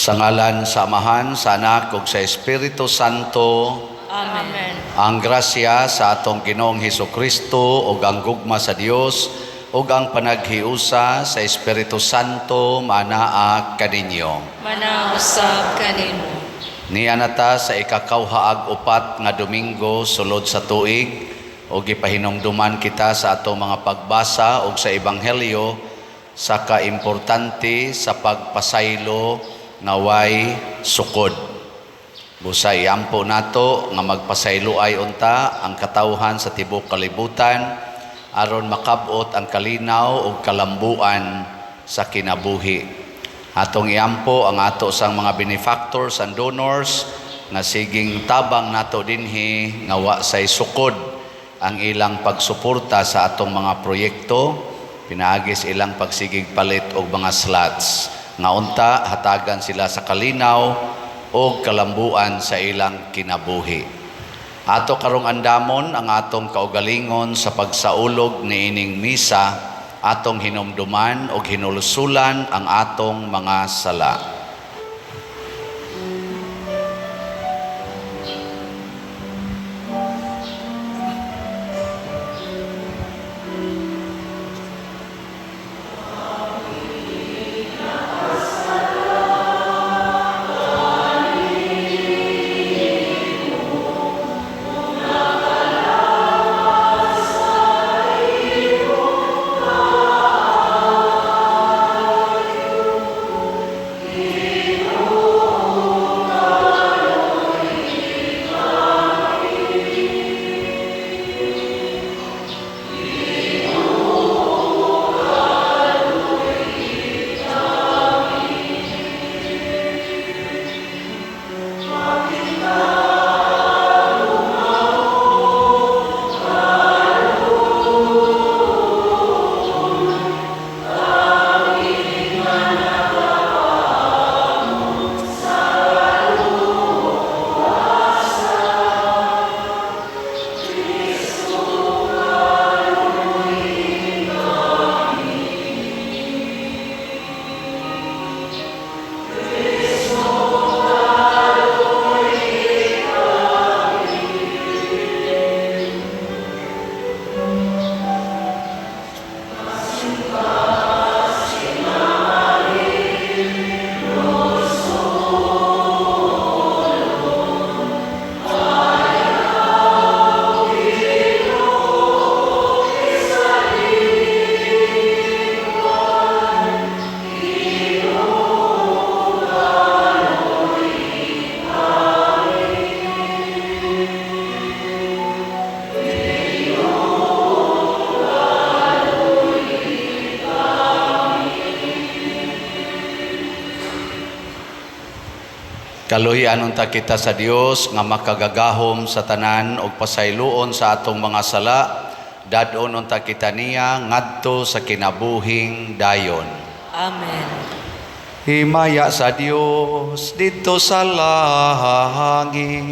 Sa ngalan sa Amahan, sa Anak, ug sa Espiritu Santo. Amen. Ang grasya sa atong Ginoong Hesukristo ug ang gugma sa Dios ug ang panaghiusa sa Espiritu Santo manaa kaninyo. Manausab kanimo. Niya nata sa ikakawhaag upat nga Domingo sulod sa tuig ug gipahinumduman kita sa atong mga pagbasa ug sa Ebanghelyo sa kaimportante sa pagpasaylo nga way sukod. Busay ampo nato nga magpasayloay unta ang katawhan sa tibok kalibutan aron makabot ang kalinaw ug kalambuan sa kinabuhi. Atong iampo ang ato sang mga benefactors and donors nga siging tabang nato dinhi nga wa say sukod ang ilang pagsuporta sa atong mga proyekto, pinaagis ilang pagsigig palit og mga slots nga unta hatagan sila sa kalinaw o kalambuan sa ilang kinabuhi. Ato karong andamon ang atong kaugalingon sa pagsaulog niining misa, atong hinumduman o hinulusulan ang atong mga sala. Kaluhian unta kita sa Dios nga makagagahom sa tanan og pasayloon sa atong mga sala, dadon unta kita niya ngadto sa kinabuhing dayon. Amen. Himaya sa Dios dito sa langit.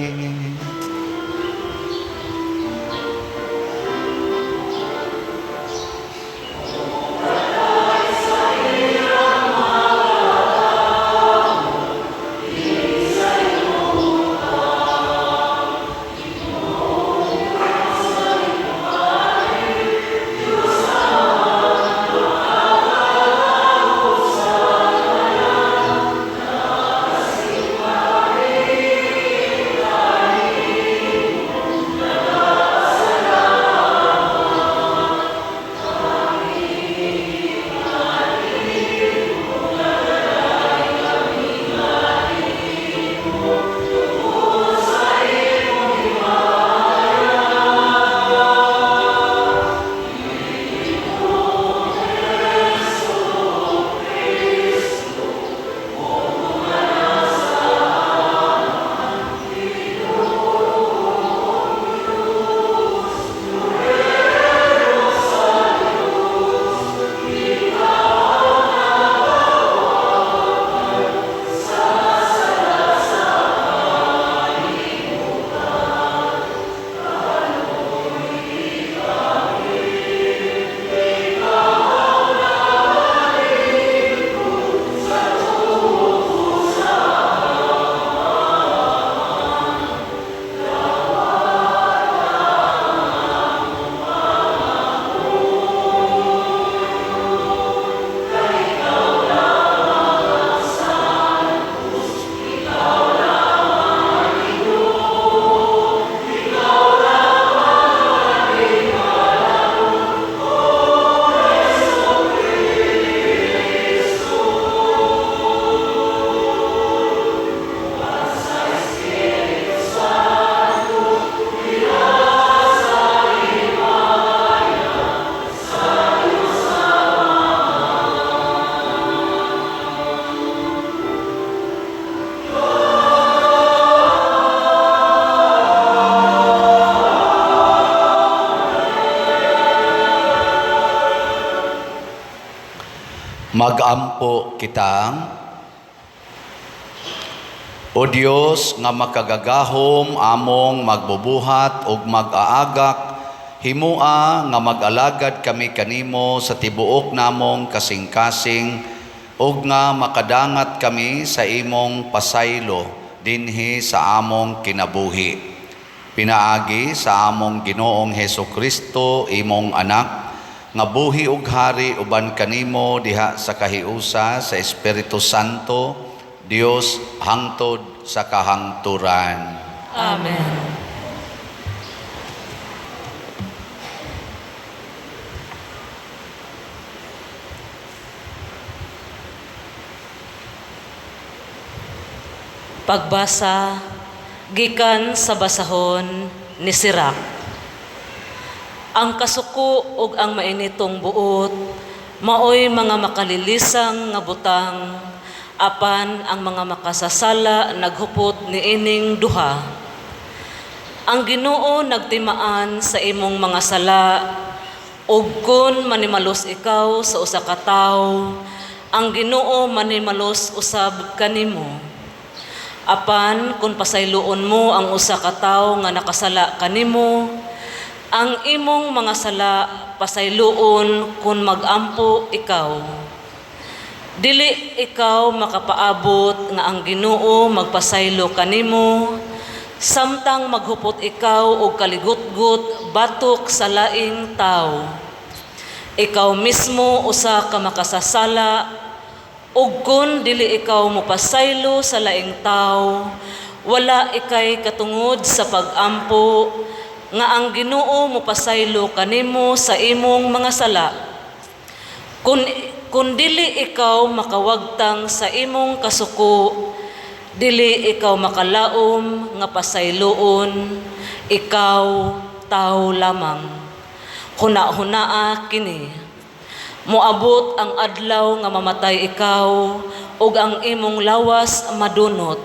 Magampo kitang, O Dios nga makagagahom among magbubuhat ug mag-aagak, himua nga mag-alagad kami kanimo sa tibuok namong kasing-kasing ug nga makadangat kami sa imong pasaylo dinhi sa among kinabuhi. Pinaagi sa among Ginoong Hesukristo imong anak, nga buhi ug hari uban kanimo diha sa kahiusa sa Espiritu Santo, Dios hangtod sa kahangturan. Amen. Pagbasa gikan sa basahon ni Sirach. Ang kasuko ug ang mainitong buot maoy mga makalilisang nga butang, apan ang mga makasasala naghupot niining duha. Ang Ginoo nagtimaan sa imong mga sala, ug kun manimalos ikaw sa usa ka tawo, ang Ginoo manimalos usab kanimo. Apan kung pasayloon mo ang usa ka tawo nga nakasala kanimo, ang imong mga sala pasayloon kung magampo ikaw. Dili ikaw makapaabot nga ang Ginoo magpasaylo kanimo, samtang maghupot ikaw og kaligutgot batok sa laing tawo. Ikaw mismo usa ka makasasala, ug kun dili ikaw mopasaylo sa laing tawo, wala ikay katungod sa pag-ampo nga ang Ginoo mopasaylo kanimo sa imong mga sala. Kung dili ikaw makawagtang sa imong kasuko, dili ikaw makalaom nga pasayloon, ikaw tao lamang. Huna-hunaa kini. Moabot ang adlaw nga mamatay ikaw, ug ang imong lawas madunot.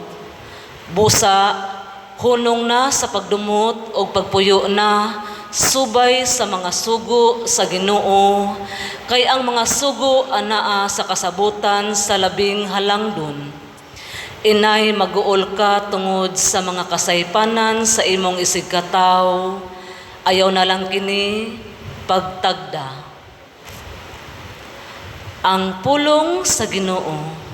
Busa, hunong na sa pagdumot o pagpuyo na, subay sa mga sugo sa Ginoo, kay ang mga sugo anaa sa kasabutan sa labing halangdon. Inay maguol ka tungod sa mga kasaypanan sa imong isig kataw, ayaw na lang kini pagtagda. Ang pulong sa Ginoo.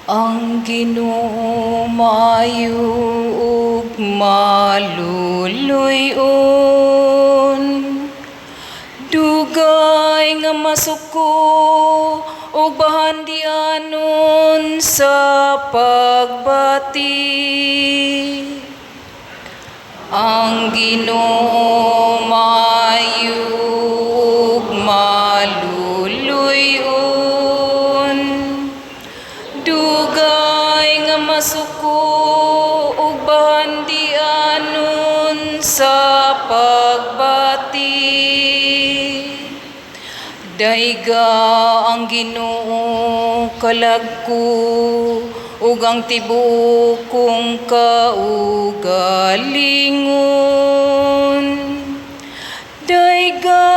Ang Ginoo maayo ug maluluyon, dugay nga masuko ug bahandianon sa pagbati. Ang Ginoo maayo ug maluluyon, dugay nga masuko ug bahandianon sa pagbati. Daiga ang Ginoo kalagko ug ang tibuok kong kaugalingon. Daiga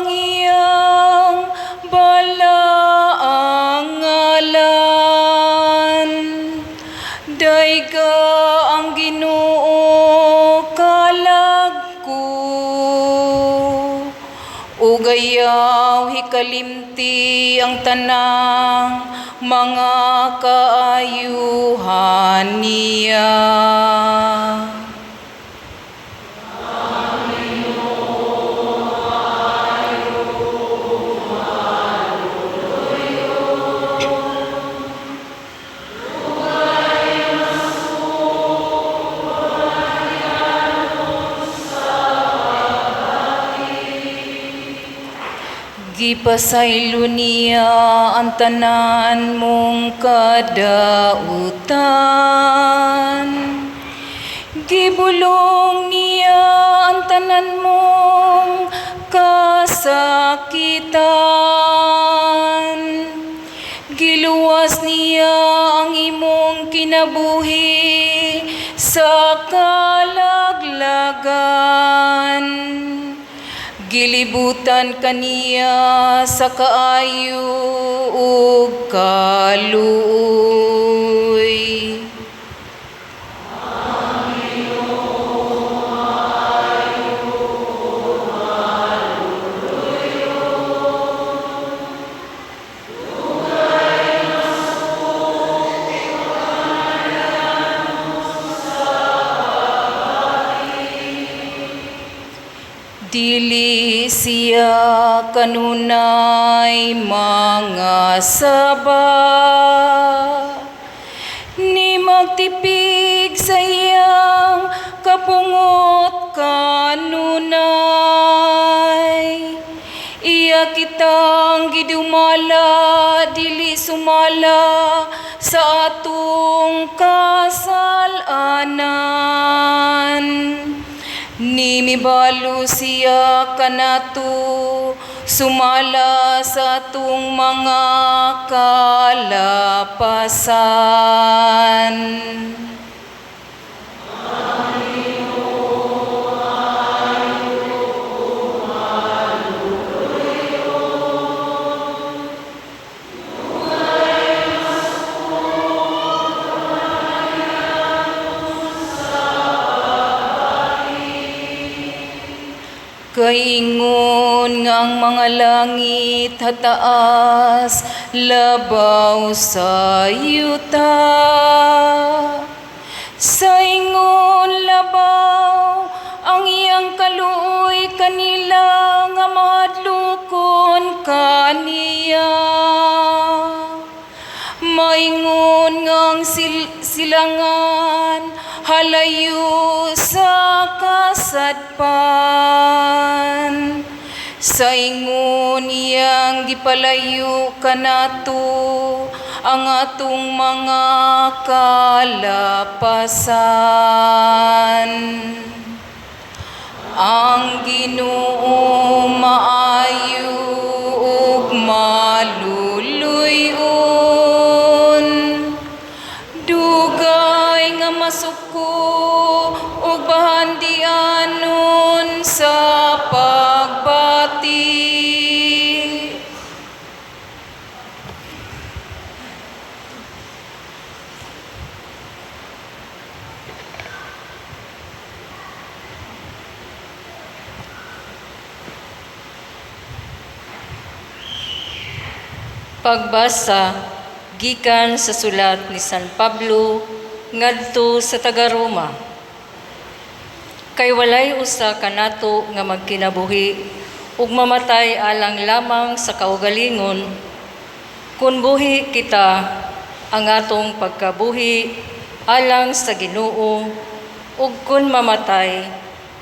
ang iyang balaang ngalan. Daiga ang Ginoo kalagko, ug ayaw hikalimti ang tanang mga kaayuhan niya. Gipasaylo niya ang tanan mong kadautan. Gibulong niya ang tanan mong kasakitan. Giluwas kinabuhi sa kalaglagan. Gilibutan kaniya sa kaayo ug kaluoy. Dili siya kanunay mga saba, ni magtipig sa iyang kapungot kanunay. Iya kitang gidumala, dili sumala sa atong kasalanan. Ni mibalo siya kanato, sumala sa atong mga kalapasan. Kaingon nga ang mga langit hataas, labaw sa yuta. Sa ingon labaw, ang iyang kaluoy kanila nga mahadlokon kaniya. Maingon ngang silangan, halayo sa kasadpan. Sa ingon iyang gipalayo kanato ang atong mga kalapasan. Ang Ginoo maayo ug maluluyon, dugay nga masuko ug bahandianon sa pagbati. Pagbasa gikan sa sulat ni San Pablo ngadto sa taga-Roma. Kay walay usa kanato nga magkinabuhi ug mamatay alang lamang sa kaugalingon. Kun buhi kita ang atong pagkabuhi alang sa Ginoo, ug kun mamatay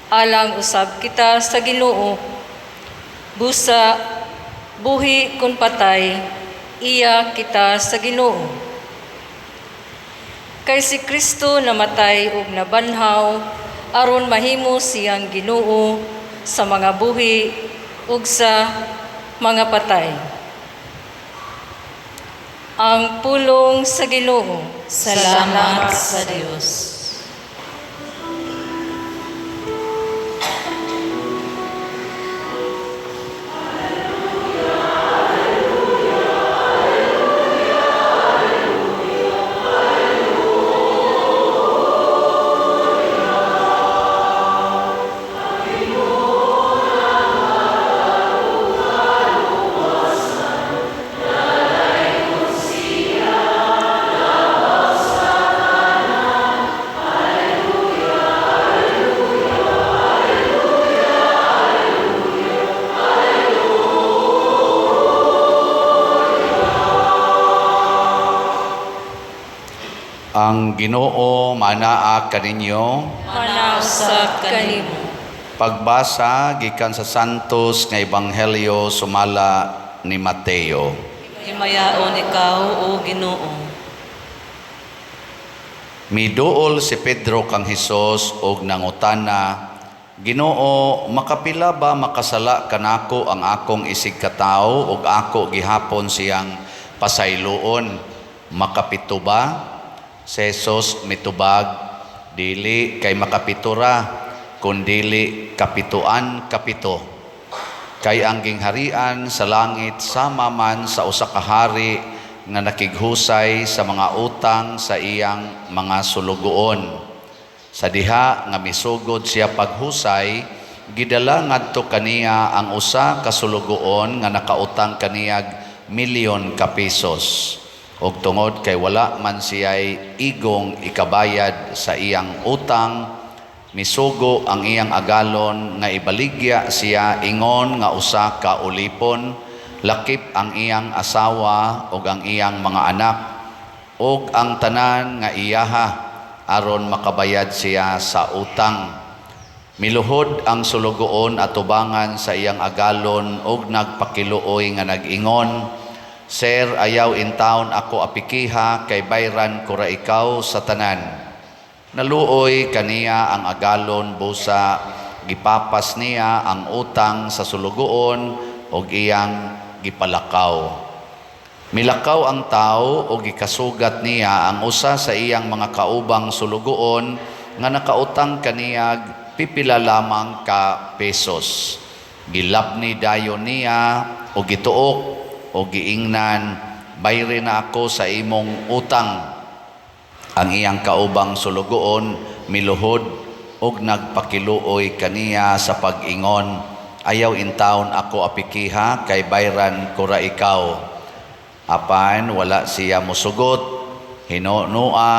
alang usab kita sa Ginoo. Busa buhi kun patay iya kita sa Ginoo. Kay si Kristo namatay ug nabanhaw aron mahimo siyang Ginoo sa mga buhi ug sa mga patay. Ang pulong sa Ginoo. Salamat sa Dios. Ang Ginoo manaa kaninyo. Manaw sa kanimo. Pagbasa gikan sa Santos nga Ebanghelyo sumala ni Mateo. Himayaon ikaw, O Ginoo. Miduol si Pedro kang Hesus og nangutana, Ginoo, makapila ba makasala kanako ang akong isig katao ug ako gihapon siyang pasayloon? Makapito ba? Si Jesus mitubag, dili kay makapitura, kundili kapituan kapito. Kay ang gingharian sa langit sama man sa usa ka hari nga nakighusay sa mga utang sa iyang mga sulugoon. Sa diha nga misugod siya paghusay, gidala ngadto kaniya ang usa ka sulugoon nga nakautang kaniyag milyon ka pesos. Og tungod kay wala man siya'y igong ikabayad sa iyang utang, misugo ang iyang agalon nga ibaligya siya ingon nga usa ka ulipon, lakip ang iyang asawa ug ang iyang mga anak ug ang tanan nga iyaha aron makabayad siya sa utang. Miluhod ang sulugoon at tubangan sa iyang agalon ug nagpakiluoy nga nag-ingon, Sir, ayaw in town ako apikiha kay bayran ko ra ikaw sa tanan. Naluoy kaniya ang agalon busa, gipapas niya ang utang sa sulugoon ug iyang gipalakaw. Milakaw ang tao ug gikasugat niya ang usa sa iyang mga kaubang sulugoon nga nakautang kaniyag pipila lamang ka pesos. Gilabni dayon niya ug gituok o giingnan, bayre na ako sa imong utang. Ang iyang kaubang sulugoon miluhod og nagpakiluoy kaniya sa pag-ingon, ayaw in taon ako apikiha kay bayran ko ra ikaw. Apan wala siya musugot, hinunua,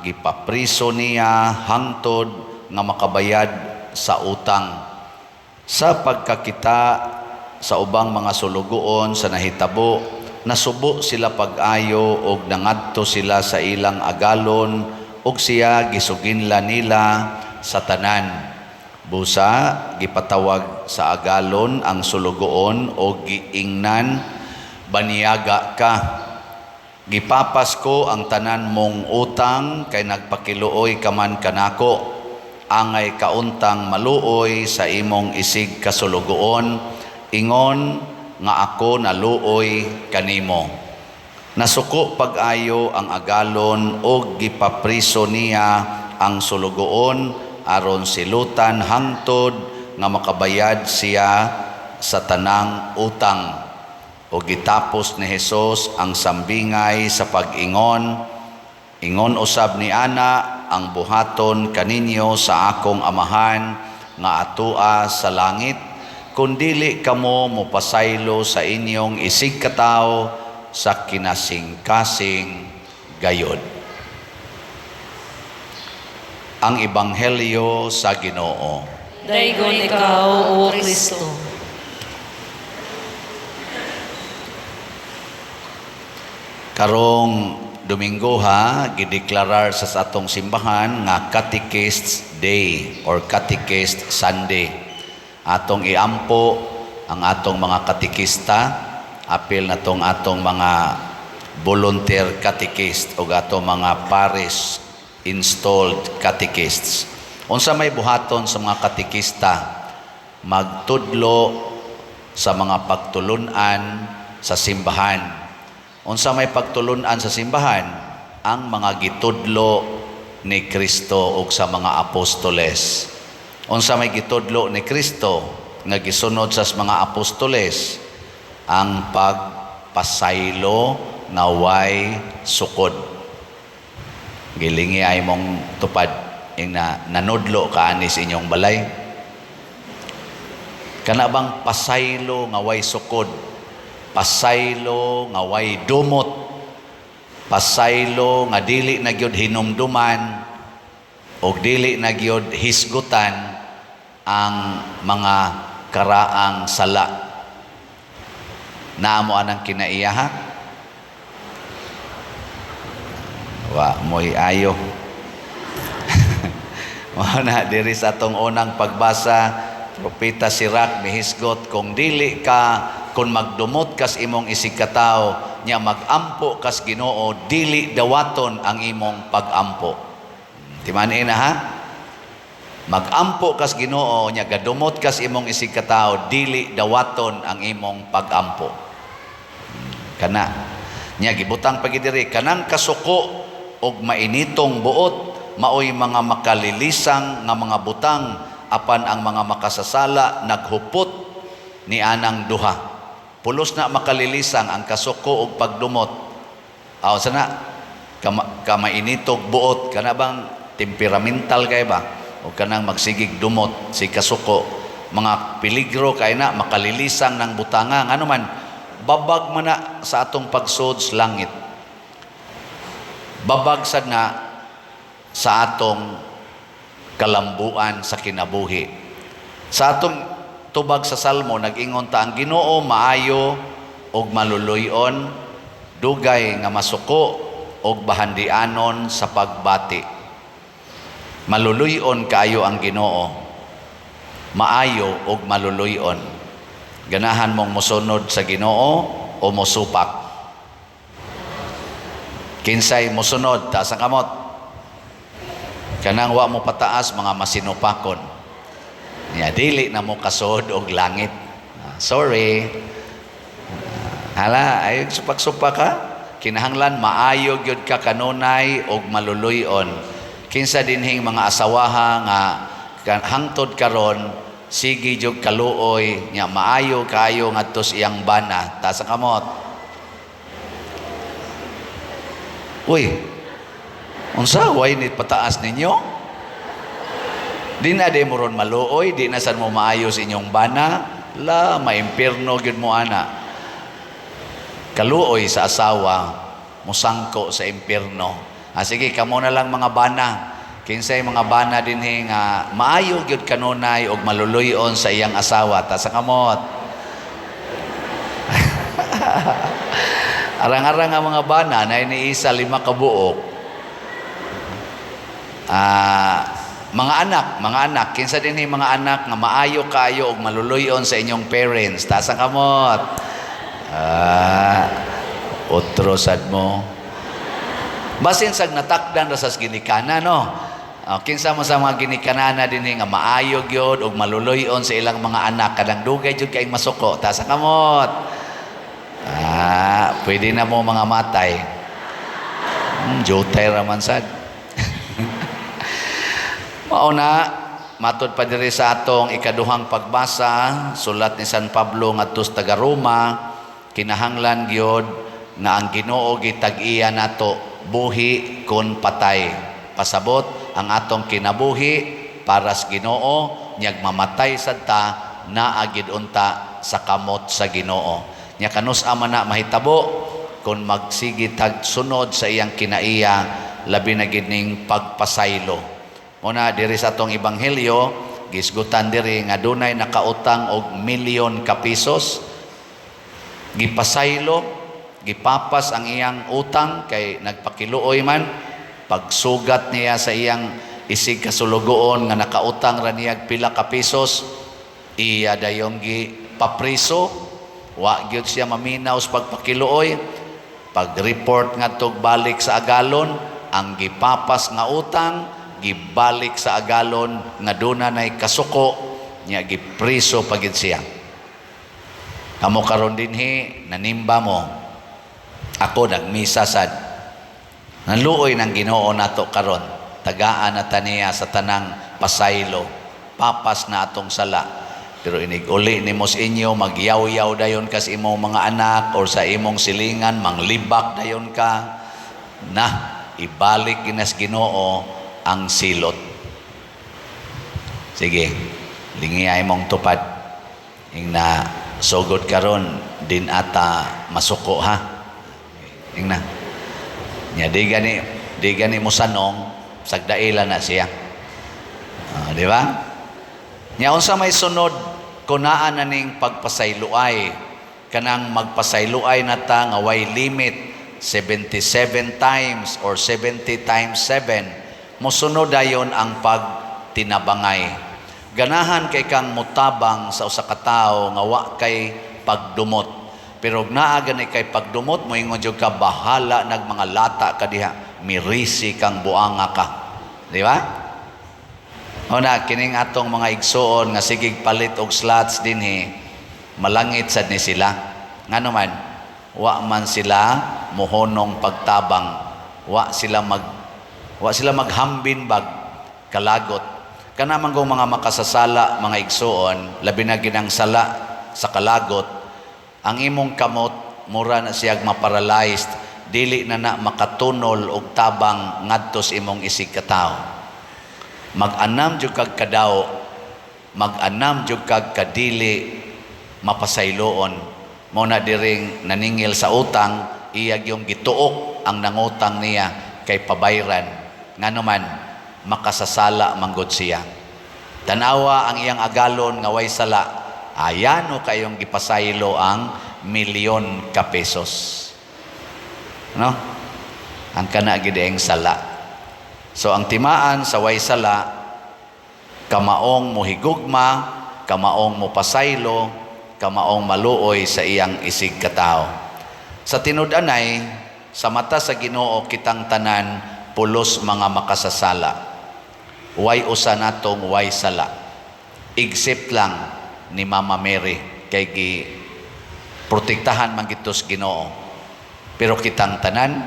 gipapriso niya hangtod nga makabayad sa utang. Sa pagkakita sa ubang mga sulugoon sa nahitabo, nasubo sila pag-ayo og nangadto sila sa ilang agalon og siya gisuginla nila sa tanan. Busa gipatawag sa agalon ang sulugoon og giingnan, baniyaga ka. Gipapas ko ang tanan mong utang kay nagpakiluoy ka man kanako. Angay kauntang maluoy sa imong isig kasulugoon, ingon nga ako naluoy kanimo. Nasuko pag-ayo ang agalon og gipapriso niya ang sulugoon aron silutan hangtod nga makabayad siya sa tanang utang. O gitapos ni Hesus ang sambingay sa pag-ingon, ingon usab ni ana ang buhaton kaninyo sa akong amahan nga atua sa langit, kundili kamo mopasaylo sa inyong isig katao sa kinasing-kasing gayod. Ang Ebanghelyo sa Ginoo. Daygon ikaw, O Kristo. Karong Domingo gideklarar sa atong simbahan nga Catechist Day or Catechist Sunday. Atong iampo ang atong mga katikista, apil na tong atong mga volunteer catechist o atong mga parish installed catechists. Unsa may buhaton sa mga katikista, magtudlo sa mga pagtulunan sa simbahan. Unsa may pagtulunan sa simbahan, ang mga gitudlo ni Kristo ug sa mga apostoles. Unsa may gitudlo ni Kristo nga gisunod sa mga apostoles, ang pagpasaylo nga way sukod. Gilingi ay mong tupad ing nanudlo ka ani sa inyong balay. Kana bang pasaylo nga way sukod, pasaylo nga way dumot, pasaylo nga dili na gyud hinumduman o dili na gyud hisgutan ang mga karaang sala. Naamo anang kinaiyaha? Wa mo'y ayo. Mana diri sa atong unang pagbasa, Propeta Sirach mihisgot, kung dili ka, kung magdumot kas imong isig katao, nya magampo kas Ginoo, dili dawaton ang imong pagampo. Timanin na ha? Magampo kas Ginoo, nya gadumot kas imong isig katao, dili dawaton ang imong pagampo. Kana nya gibutang pagidiri kanang kasuko og mainitong buot maoy mga makalilisang nga mga butang apan ang mga makasasala naghupot ni anang duha. Pulos na makalilisang ang kasuko og pagdumot. Aw sana kamainitog buot kana bang temperamental kay ba o kanang magsigig dumot si kasuko, mga peligro kay na makalilisang ng butanga ngano man babag man na sa atong pagsud sa langit, babag sad nga sa atong kalambuan sa kinabuhi. Sa atong tubag sa Salmo nag-ingon ta ang Ginoo maayo og maluluyon, dugay nga masuko og bahandianon sa pagbati. Maluluyon kaayo ang Ginoo, maayo og maluluyon. Ganahan mong mosunod sa Ginoo o mosupak? Kinsay mosunod taas ang kamot? Kanang wa mo pataas mga masinupakon. Ya dili na mo kasod og langit. Sorry. Hala, ay supak-supak ka. Kinahanglan maayo gyud ka kanunay og maluluyon. Kinsa dinhing mga asawaha nga hangtod karon sige jud kaluoy nya maayo kayo ngadto sa iyang bana. Taas ang kamot. Uy. Unsa way ni pataas ninyo? Di na de mo ron maluoy, di na sad mo maayo sa inyong bana. La, maimpierno gyud mo ana. Kaluoy sa asawa, musangko sa impierno. Sige, kamo na lang mga bana. Kinsay mga bana dinhi nga maayo gyud kanunay og maluluyon sa iyang asawa. Ta sa kamot. Arang-arang nga mga bana na iniisa 5 ka buok. Mga anak, kinsa dinhi mga anak nga maayo kayo og maluluyon sa inyong parents. Ta sa kamot. Otro sad mo. Basin sag natakdan ra sa ginikana no. Kinsa man sa mga ginikanana dinhi nga maayo gyud og maluluyon sa ilang mga anak kadang dugay jud kay masuko. Ta sa kamot. Pwede na mo mga matay. Jotay raman sad. Mao na matud pa diri sa atong ikaduhang pagbasa sulat ni San Pablo ngadto sa taga Roma, kinahanglan gyud nga ang Ginoo gitag-iya nato buhi kun patay. Pasabot ang atong kinabuhi para sa Ginoo, nyag mamatay sad ta naagid unta sa kamot sa Ginoo. Nya kanus-a man na mahitabo kun magsigit sunod sa iyang kinaiya labi na gid ning pagpasaylo. Muna diri sa atong ebanghelyo gisgutan diri nga dunay nakautang og milyon ka pisos, gipasaylo, gipapas ang iyang utang kay nagpakiluoy man, pagsugat niya sa iyang isig kasulugoon nga nakautang ra niya pila ka pisos, iya dayon gipapriso, wa gyud siya maminaw sa pagpakiluoy. Pag-report ngadto balik sa agalon, ang gipapas nga utang gibalik sa agalon nga duna nay kasuko nya gipriso pagid siya. Kamo karon dinhi nanimba mo, ako nagmisa sad, naluoy ng Ginoo nato karon, tagaan na taniya sa tanang pasaylo, papas na atong sala. Pero inig-uli ni mos inyo magyaw-yaw dayon ka sa imong mga anak or sa imong silingan, manglibak dayon ka, na ibalik ginas Ginoo ang silot. Sige, lingiyay mong tupad. Ing na sugod karon din ata masuko ha. Ing na. Nya di gani mo sanong sagdaila na siya. Di ba? Nya unsa may sunod kunaan na ning pagpasayloay, kanang magpasayloay na ta nga way limit 77 times or 70 times 7. Mosunod dayon ang pagtinabangay. Ganahan kay kang mutabang sa usa ka tawo nga wa kay pagdumot. Pero naa gani kay pagdumot mo ingon jud ka bahala nag mga lata ka diha, mirisi kang buanga ka. Di ba? Una kining atong mga igsuon nga sigig palit og slots dinhi, malangit sad ni sila. Ngano man wa man sila mohonong pagtabang. wa sila maghambin bag kalagot. Kana man kung mga makasasala, mga igsoon, labi na ginang sala sa kalagot, ang imong kamot mura na siyag maparalyzed, dili na makatunol og tabang ngadto sa imong isig ka tawo. Mag-anam jud kag kadaw, mag-anam jud kag kadili mapasayloon. Mo na diring naningil sa utang, iyag yung gituok ang nangutang niya kay pabayran. Nganuman makasasala manggod siya. Tanawa ang iyang agalon nga way sala, ayano kayong gipasaylo ang milyon ka pesos. No? Ang kana gideeng sala. So ang timaan sa way sala, kamaong mohigugma, kamaong mopasaylo, kamaong maluoy sa iyang isig katao. Sa tinud-anay, sa mata sa Ginoo kitang tanan pulos mga makasasala. Way usa natong way sala. Except lang ni Mama Mary kay protektahan man gitos Ginoo. Pero kitang tanan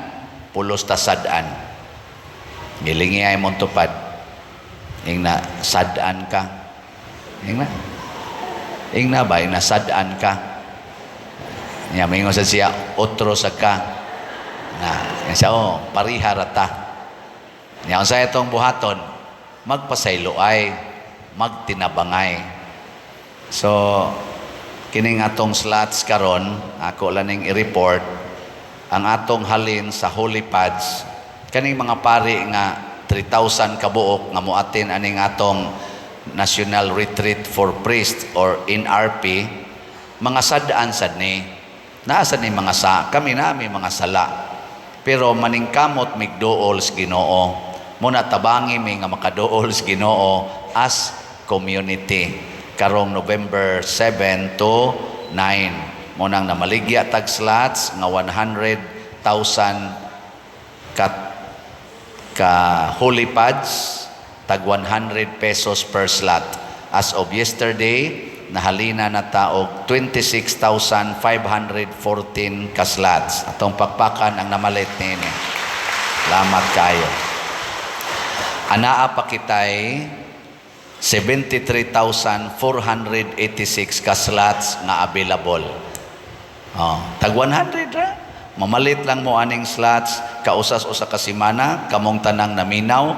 pulos ta sad-an. Gilingi ay mong tupad. Ing na sad-an ka. Ing na ba na sad-an ka. Nya mingon sa siya otro sa ka. Na siya pariharata. Nya sa itong buhaton magpasaylo ay magtinabangay. So kining atong slots karon ako laning i-report ang atong halin sa Holy Pads kaning mga pari nga 3,000 kabuok nga muatin aning atong National Retreat for Priests or NRP, mga sad-an sad ni naasa ni mga kami nami mga sala pero maningkamot migduol sa Ginoo. Muna tabangi mi nga makaduol sa Ginoo as community karong November 7 to 9. Munang namaligya tag slots nga 100,000 ka Holy Pads, tag 100 pesos per slot. As of yesterday, nahalina na taog 26,514 ka slots. Atong pakpakan ang namalit nini. Salamat kayo. Anaa pa kitay 73,486 ka slots nga available. Tag 100 ra. Mamalit lang mo aning slots, kausas-usa ka semana, kamong tanang naminaw,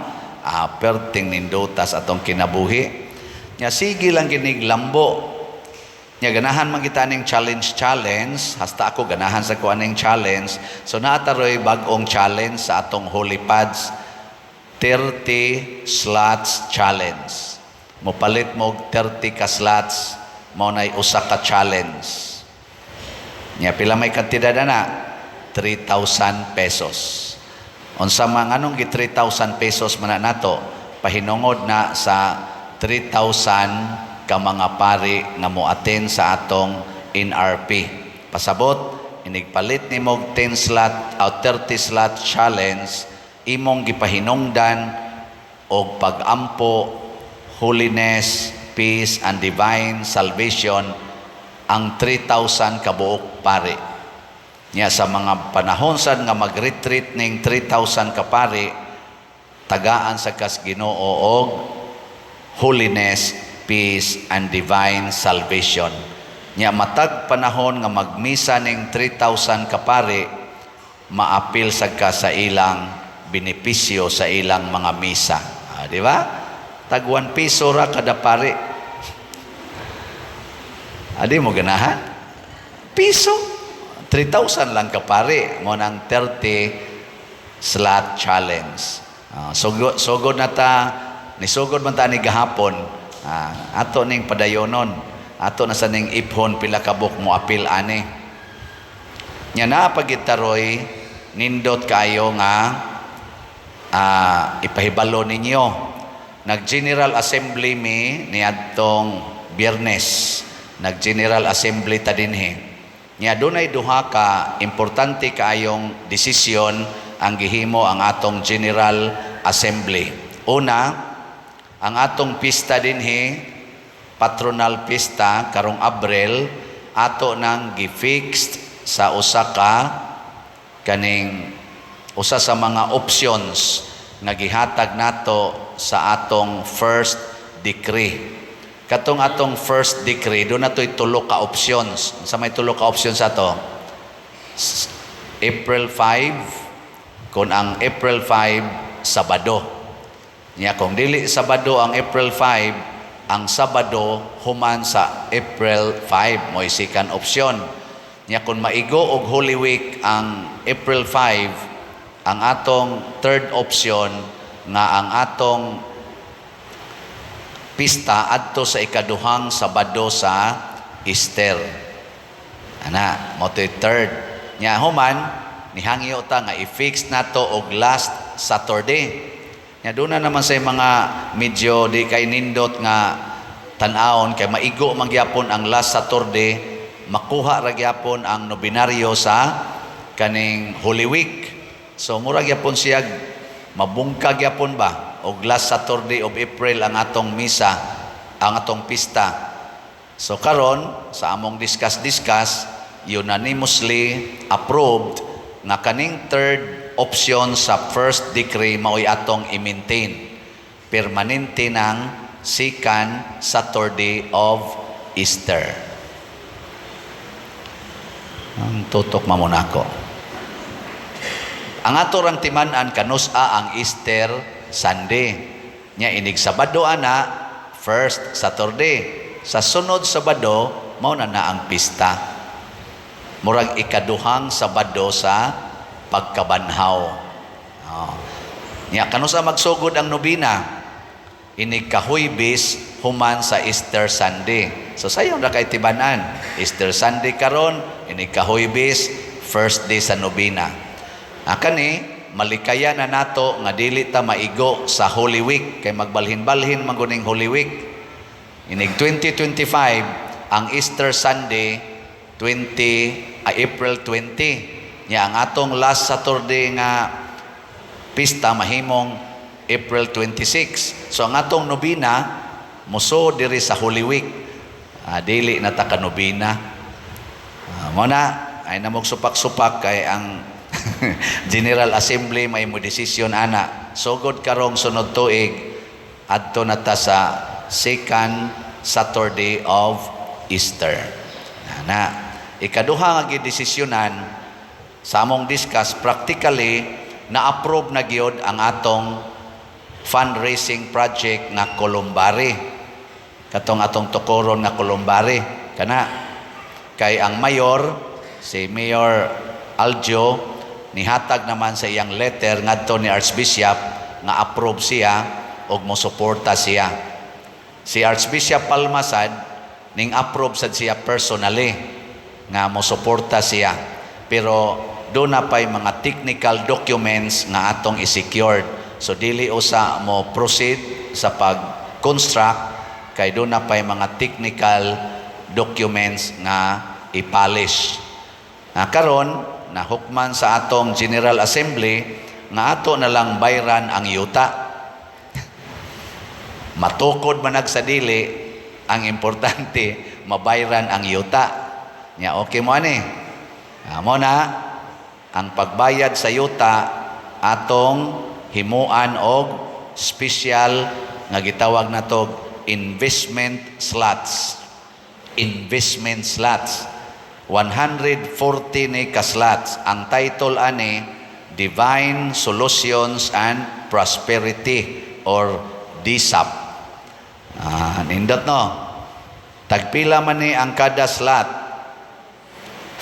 perting nindutas atong kinabuhi. Nya sige lang ginig lambo. Nya ganahan man kita ning challenge, hasta ako ganahan sa ko aning challenge. So naataroy bag-ong challenge sa atong Holy Pads, 30 slots challenge. Mopalit mo 30 ka slots, mo nay usa ka challenge. Nya pila may kantidad na 3,000 pesos. Unsa man anong gi 3,000 pesos man nato, pahinungod na sa 3,000 ka mga pari nga moaten sa atong NRP. Pasabot inigpalit nimo 10 slot o 30 slot challenge, imong gipahinungdan og pag-ampo, holiness, peace and divine salvation ang 3,000 kabuok pari. Nya sa mga panahon sad nga mag-retreat ning 3,000 ka pari, tagaan sa kas Ginoo og holiness, peace and divine salvation. Nya matag panahon nga magmisa ning 3,000 ka pari, maapil sad ka sa ilang benepisyo sa ilang mga misa. Di ba? Tag 1 piso ra kada pari. Adi mo ganahan? Piso. 3,000 lang ka pari. Mo nang 30 slot challenge. Sugod na ta, nisugod man ta ni gahapon. Ato ning padayonon. Ato na sa ning iphon pila ka book mo apil ani. Nya na pagitaroy nindot kayo nga ipahibalo ninyo. Nag-General Assembly mi niadtong Biyernes. Nag-General Assembly ta dinhi. Nya dunay duha ka importante kaayong desisyon ang gihimo ang atong General Assembly. Una, ang atong pista dinhi, patronal pista karong Abril, ato nang gi-fixed sa usa ka kaning usa sa mga options nga gihatag nato sa atong first decree. Katong atong first decree, doon nato'y tulo ka options. Sa may tulo ka options ato? April 5, kung ang April 5, Sabado. Nya kung dili Sabado ang April 5, ang Sabado human sa April 5, mo'y second option. Nya kung maigo og Holy Week ang April 5, ang atong third option nga ang atong pista adto sa ikaduhang Sabado sa Easter. Ana, mo to'y third. Nya human nihangyo ta nga i-fix nato og last Saturday. Nya doon na naman sa mga medyo di kay nindot nga tan-awon kay maigo man gyapon ang last Saturday, makuha ra gyapon ang nobinaryo sa kaning Holy Week. So mura gyapon siya mabungkag gyapon ba og last Saturday of April ang atong misa, ang atong pista. So karon sa among discuss unanimously approved nga kaning third option sa first decree mao'y atong i-maintain permanente ng second Saturday of Easter. Ang tutok mamuna ko. Ang ato rang timan-an kanusa ang Easter Sunday. Nya inig Sabado ana, first Saturday. Sa sunod Sabado, mao na ang pista. Murag ikaduhang Sabado sa pagkabanhaw. Oh. Nya kanusa magsugod ang nobina? Inig kahuybis human sa Easter Sunday. So sayon ra kay tibanan. Easter Sunday karon, inig kahuybis, first day sa nobina. Kani malikaya na nato nga dili ta maigo sa Holy Week kay magbalhin-balhin manguning Holy Week. Inig 2025 ang Easter Sunday April 20. Nya ang atong last Saturday nga pista mahimong April 26. So ang atong nobina muso diri sa Holy Week. Dili na ta ka nobina. Mo na ay namog supak-supak kay ang General Assembly may mo desisyon ana. Sugod karong sunod tuig adto na ta sa second Saturday of Easter. Na ikaduha nga gidesisyonan sa among discuss practically na-approve na gyud ang atong fundraising project nga Columbari. Katong atong tukoron nga Columbari kana kay ang mayor si Mayor Aljo nihatag naman sa iyang letter ngadto ni Archbishop nga approve siya og mosuporta siya. Si Archbishop Palmasad ning approve sad siya personally nga mosuporta siya. Pero doon na pa'y mga technical documents nga atong i-secured. So dili usa mo proceed sa pag-construct kay doon na pa'y mga technical documents nga i-polish. Karon nahukman sa atong General Assembly nga ato na lang bayran ang yuta. Matukod manag sa dili, ang importante mabayran ang yuta. Nya okay mo ani. Amo na ang pagbayad sa yuta atong himuan og special nga gitawag nato investment slots. Investment slots. 140 ni ka-slots. Ang title ani Divine Solutions and Prosperity or DSAP. Nindot no. Tagpila man ni ang kada slot?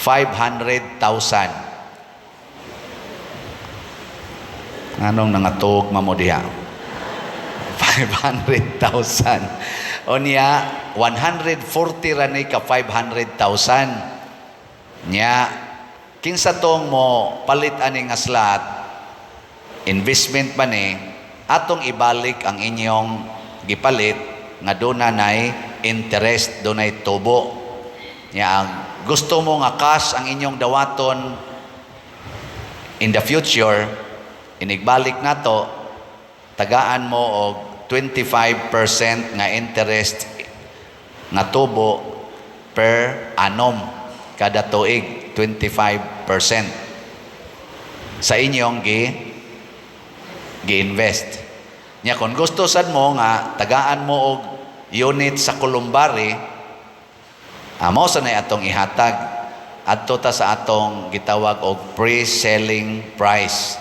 500,000. Anong nangatog mamodiha? 500,000. O niya 140 ra ni ka 500,000. Nya kinsa tong mo palit ani nga slot investment pa ni atong ibalik ang inyong gipalit nga doon nay interest, doon nay tubo. Nya ang gusto mo nga cash ang inyong dawaton in the future, inigbalik nato tagaan mo og 25% nga interest nga tubo per annum. Kada tuig, 25%. sa inyong gi-invest. Nya kung gusto sad mo nga tagaan mo og unit sa Columbari, amo sa na atong ihatag adto ta sa atong gitawag og pre-selling price.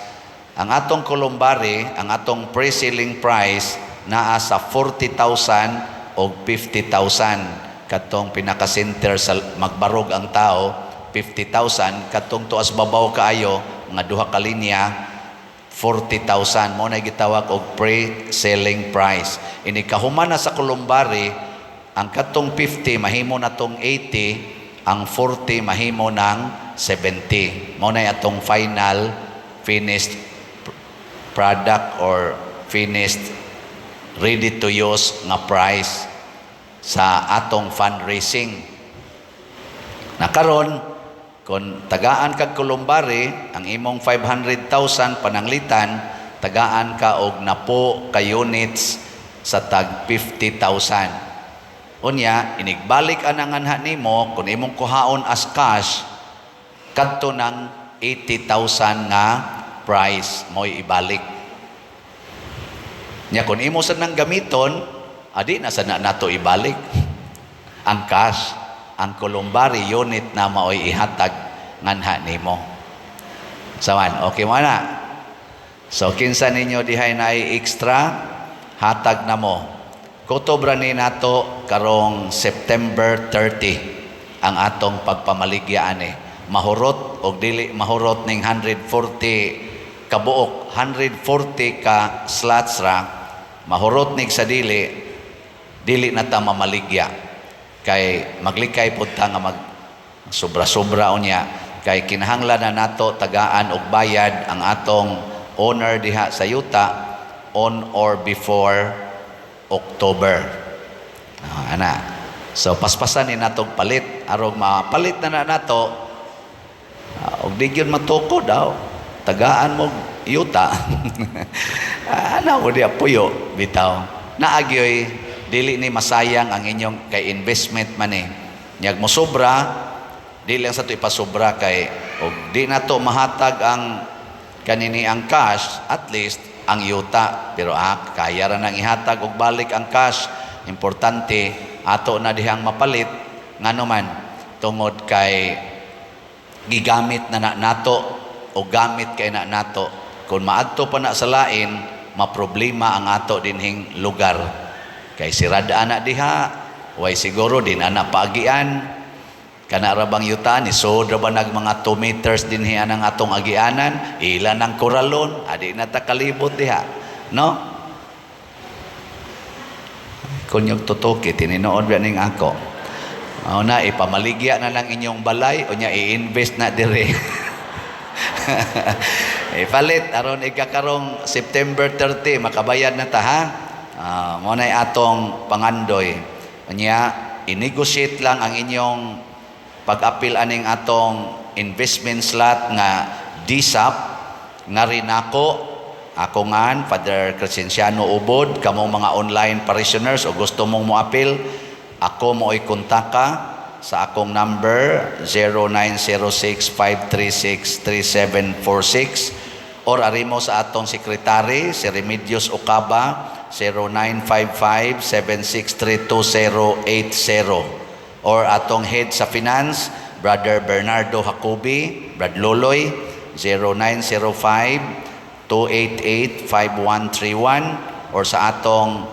Ang atong Columbari, ang atong pre-selling price naa sa 40,000 o 50,000. Katong pinaka-center sa magbarog ang tao, 50,000. Katong tuas babaw kaayo, nga duha ka linya, 40,000. Mo na gitawag og pre-selling price. Ini kahuman na sa Columbari, ang katong 50 mahimo na tong 80, ang 40 mahimo ng 70. Mo na atong final finished product or finished ready to use nga price sa atong fundraising. Nakaron kung tagaan kag Columbari, ang imong 500,000 pananglitan, tagaan ka og napo ka units sa tag 50,000. Unya, inigbalik anang anha nimo kung imong kuhaon as cash kadto ng 80,000 nga price mo'y ibalik. Nya kung imo sad nang gamiton, adi na sad na nato ibalik ang cash. Ang Columbari unit na maoy ihatag nganha nimo. Saman, okay mo na. So kinsa ninyo dihay na ay extra, hatag na mo. Kutobra ni nato karong September 30 ang atong pagpamaligya ani. Mahurot o dili mahurot ning 140 ka buok, 140 ka slots ra. Mahurot nig sa dili na ta mamaligya. Kay maglikay pud ta nga mag sobra-sobra unya kay kinahanglan na nato tagaan og bayad ang atong owner diha sa yuta on or before October. Ana. So paspasan ni natong palit arog mapalit na nato og di gyud matuko daw tagaan mo yuta. Ana mo dia puyo bitaw. Naagyoy dili ni masayang ang inyong kay investment man eh. Nyag mo sobra, dili lang sa ito ipasobra kay o di na to mahatag ang kanini ang cash, at least ang yuta. Pero kaya ra nang ihatag og balik ang cash. Importante, ato na dihang mapalit, nga naman, tungod kay gigamit na nato o gamit kay na nato. Kung maadto pa na sa lain, maproblema ang ato dinhing lugar. Kay sirada na diha, way siguro din anak paagian. Kana ra bang yuta ni sodra ba nag mga 2 meters dinhi anang atong agianan, ilan ang koralon, adi na ta kalibot diha, no? Kunyog tutuki tininood ba ning ako. Mao na ipamaligya na lang inyong balay o nya i-invest na dire. Palit aron ikakarong September 30 makabayad na ta ha. Mo na atong pangandoy. Nya i-negotiate lang ang inyong pag-apil aning atong investment slot nga DSAP nga rin ako ngan Father Crescenciano Ubod, kamo mga online parishioners o gusto mong mo-apil, ako mo kontaka sa akong number 0906-536-3746 or arimo sa atong sekretary si Remedios Ocaba 0955-763-2080 or atong head sa finance Brother Bernardo Jacobi, Brad Loloy 0905-288-5131 or sa atong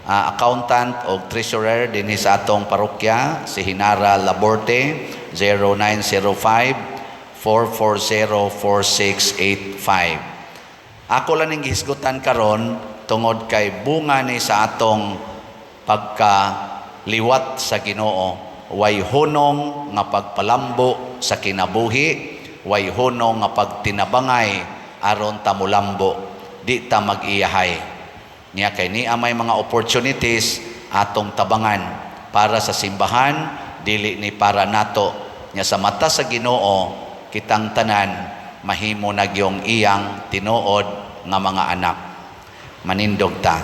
accountant o treasurer dinhi sa atong parokya si Hinara Laborte 0905-440-4685. Ako lang ning gihisgutan karon tungod kay bunga ni sa atong pagkaliwat sa Ginoo, way hunong nga pagpalambo sa kinabuhi, way hunong nga pagtinabangay aron ta molambo, di ta mag-iyahay. Niya kay niya may mga opportunities atong tabangan para sa simbahan, dili ni para nato. Nya sa mata sa Ginoo, kitang tanan mahimo na gyung iyang tinuod nga mga anak. Manindog ta.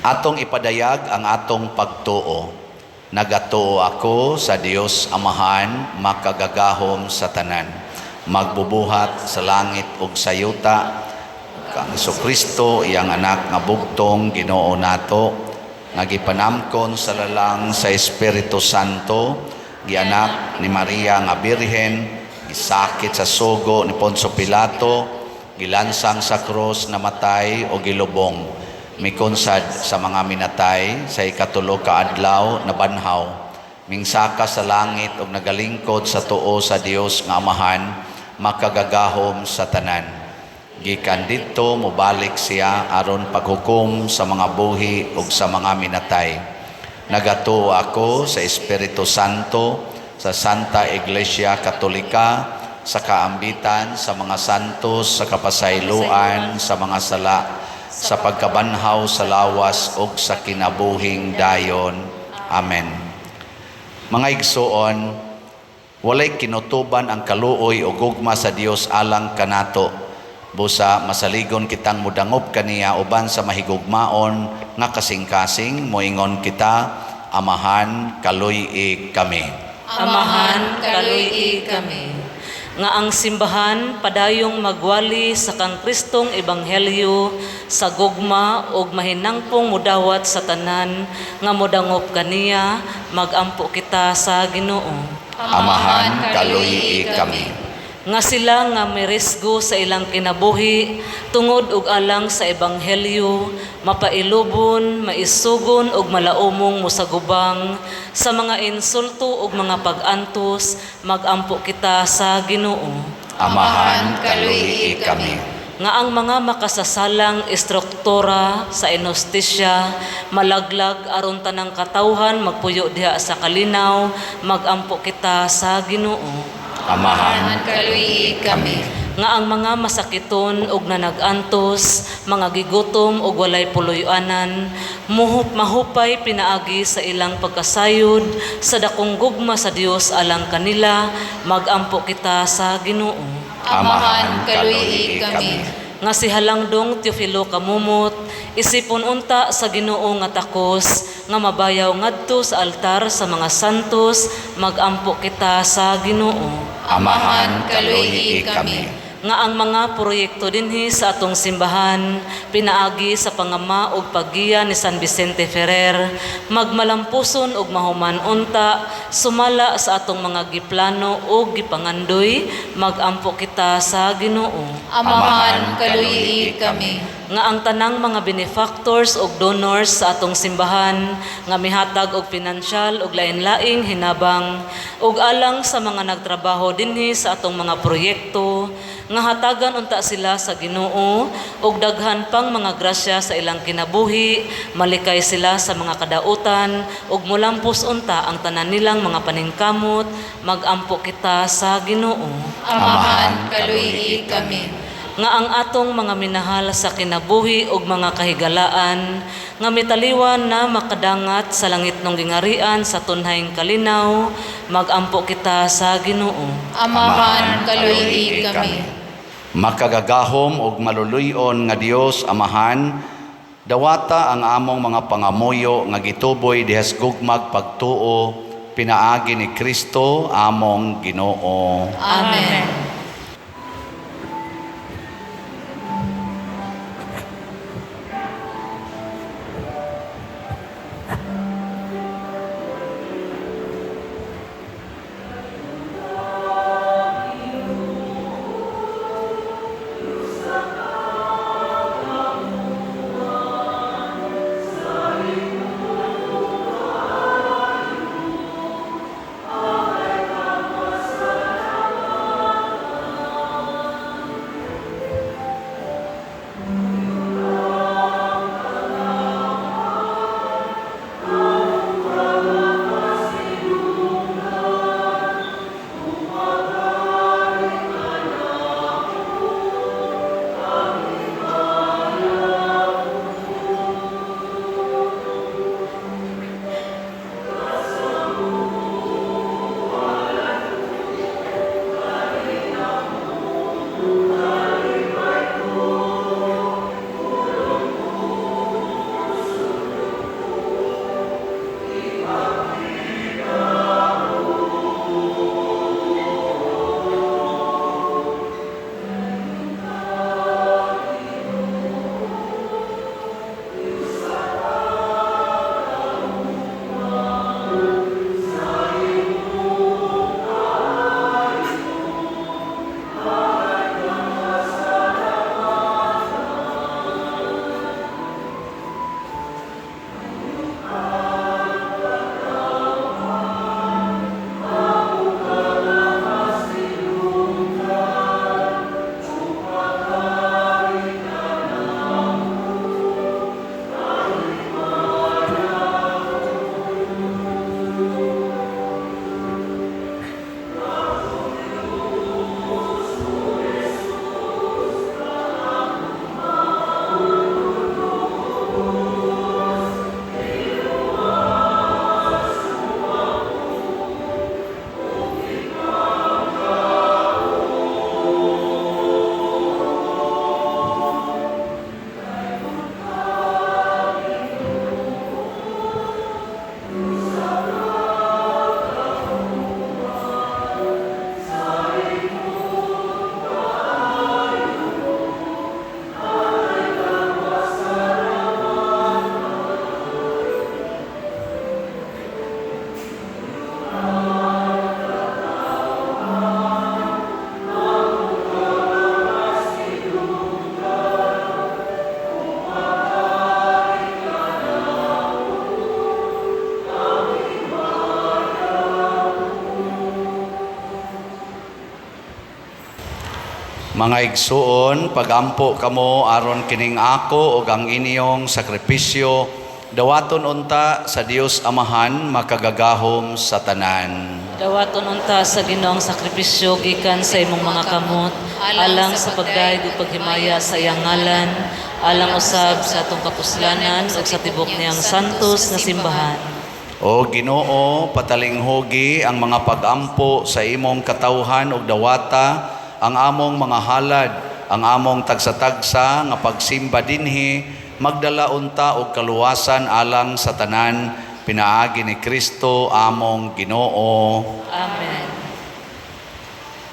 Atong ipadayag ang atong pagtuo. Nagatuo ako sa Dios Amahan, makagagahom sa tanan. magbubuhat sa langit ug sa yuta, kang Kristo iyang anak nga bugtong Ginoo nato, nga gipanamkon sa lalang sa Espiritu Santo, gianak ni Maria nga Birhen, gisakit sa sugo ni Poncio Pilato, gilansang sa krus, namatay o gilubong, mikonsad sa mga minatay, sa ikatulo ka adlaw na banhaw, mingsaka sa langit ug nagalingkod sa tuo sa Dios nga Amahan, makagagahom sa tanan. Gikan didto mobalik siya aron paghukom sa mga buhi ug sa mga minatay. Nagatuo ako sa Espiritu Santo, sa Santa Iglesia Katolika, sa kaambitan sa mga santos, sa kapasayloan sa mga sala, sa pagkabanhaw sa lawas ug sa kinabuhing dayon. Amen. Mga igsoon, walay kinutuban ang kaluoy o gugma sa Dios alang kanato. Busa masaligon kitang mudangop kaniya uban sa mahigugmaon nga kasing-kasing moingon kita, Amahan kaluy-i kami. Amahan kaluy-i kami. Nga ang simbahan padayong magwali sa kang Kristong Ebanghelyo sa gugma ug mahinangpong mudawat sa tanan nga mudangop kaniya, magampo kita sa Ginoo. Amahan kaluy-i kami. Nga sila nga mirisgo sa ilang kinabuhi tungod ug alang sa Ebanghelyo, mapailubon, maisugon ug malaumong musagubang sa mga insulto ug mga pag-antos, magampo kita sa Ginoo. Amahan kaluy-i kami. Nga ang mga makasasalang istruktura sa inostisya, malaglag aron tanang katawhan magpuyo diha sa kalinaw, magampo kita sa Ginoo. Amahan kaluy-i kami. Nga ang mga masakiton ug nanag-antos, mga gigutom ug walay puloy-anan, mahupay pinaagi sa ilang pagkasayod sa dakong gugma sa Dios alang kanila, magampo kita sa Ginoo. Amahan kaluy-i kami. Nga si Halangdong Teofilo Kamumot, isipon unta sa Ginoo nga takos, nga mabayaw ngadto sa altar sa mga santos, magampo kita sa Ginoo. Amahan kaluy-i kami. Nga ang mga proyekto dinhi sa atong simbahan, pinaagi sa pangama ug paggiya ni San Vicente Ferrer, magmalampuson ug mahuman unta, sumala sa atong mga giplano ug gipangandoy, magampo kita sa Ginoo. Amahan kaluy-i kami. Nga ang tanang mga benefactors ug donors sa atong simbahan nga mihatag og pinansyal ug lain-laing hinabang ug alang sa mga nagtrabaho dinhi sa atong mga proyekto, nga hatagan unta sila sa Ginoo ug daghan pang mga grasya sa ilang kinabuhi, malikay sila sa mga kadautan ug mulampos unta ang tanan nilang mga paningkamot, magampo kita sa Ginoo. Amahan kaluy-i kami. Nga ang atong mga minahal sa kinabuhi ug mga kahigalaan nga mitaliwan na makadangat sa langit nung gingarian sa tunhayng kalinaw, magampo kita sa Ginoo. Amahan kaluy-i kami. Makagagahom ug maluluyon nga Dios Amahan, dawata ang among mga pangamuyo nga gituboy dihas gugmag pagtuo, pinaagi ni Kristo among Ginoo. Amen. Mga igsuon, pagampo kamo aron kining ako ug ang inyong sakripisyo, dawaton unta sa Dios Amahan makagagahom sa tanan. Dawaton unta sa Ginoong sakripisyo gikan sa imong mga kamot, alang sa pagdaig ug paghimaya sa iyang ngalan, alang usab sa atong kapuslanan ug sa tibok niyang santos nga simbahan. O Ginoo, patalinghogi ang mga pagampo sa imong katawhan ug dawata, ang among mga halad, ang among tagsa-tagsa nga pagsimba dinhi, magdala unta og kaluwasan alang sa tanan, pinaagi ni Kristo among Ginoo. Amen.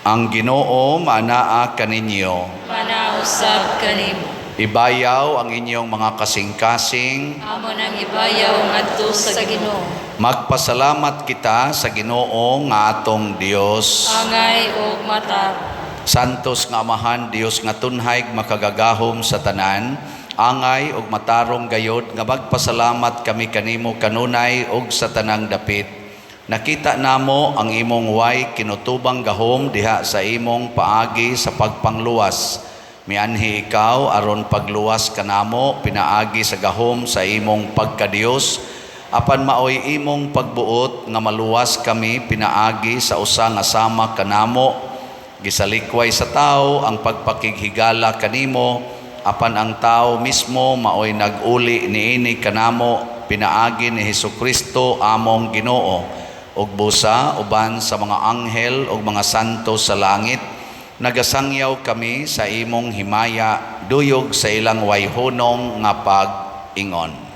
Ang Ginoo manaa kaninyo. Manausab kanimo. Ibayaw ang inyong mga kasing-kasing. Amo nang ibayaw ngadto sa Ginoo. Magpasalamat kita sa Ginoo nga atong Dios. Angay ug matar. Santos nga Amahan, Dios nga tunhay makagagahom sa tanan, angay ug matarong gayod nga magpasalamat kami kanimo kanunay ug sa tanang dapit. Nakita namo ang imong way kinutubang gahom diha sa imong paagi sa pagpangluwas. Mianhi ikaw aron pagluwas kanamo pinaagi sa gahom sa imong pagkadios, apan maoy imong pagbuot nga maluwas kami pinaagi sa usa nga sama kanamo. Gisalikway sa tao ang pagpakighigala kanimo, apan ang tao mismo maoy nag-uli niini kanamo pinaagi ni Hesukristo among Ginoo, ug busa uban sa mga anghel ug mga santo sa langit. Nagasangyaw kami sa imong himaya, duyog sa ilang wayhonong nga pag-ingon.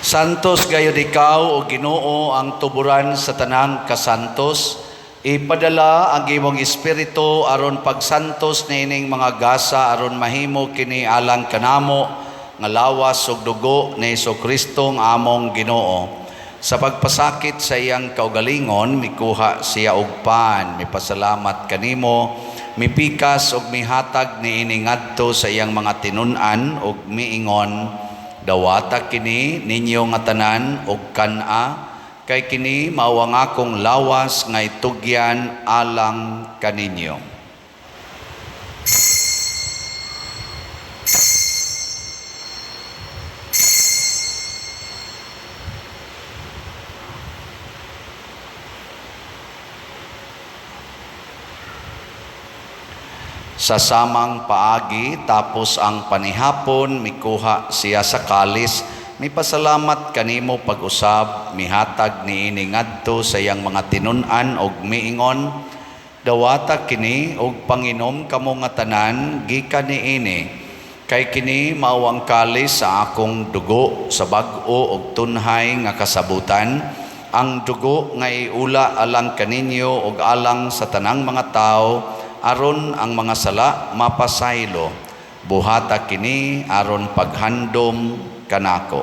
Santos gayud ikaw o Ginoo ang tuburan sa tanang kasantos. Ipadala ang imong espiritu aron pagsantos niining mga gasa aron mahimo kini alang kanamo nga lawas ug dugo ni Hesukristo nga among Ginoo. Sa pagpasakit sa iyang kaugalingon mikuha siya og pan, mipasalamat kanimo, mipikas ug mihatag niini ngadto sa iyang mga tinun-an ug miingon, dawata kini ninyo nga tanan ug kana, kay kini mao ang akong lawas nga itugyan alang kaninyo. Sa samang paagi tapos ang panihapon mikuha siya sa kalis, mipasalamat kanimo pag-usab, mihatag niini ngadto sa iyang mga tinun-an og miingon, dawata kini og panginom kamo nga tanan gikan niini, kay kini mao ang kalis sa akong dugo sa bag-o og tunhay nga kasabutan, ang dugo nga iula alang kaninyo og alang sa tanang mga tao, aron ang mga sala mapasaylo. Buhata kini aron paghandom kanako.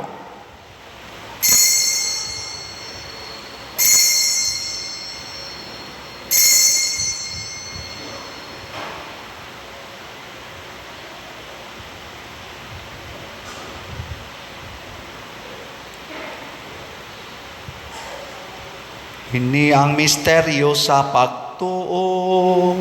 Ini ang misteryo sa pagtuo.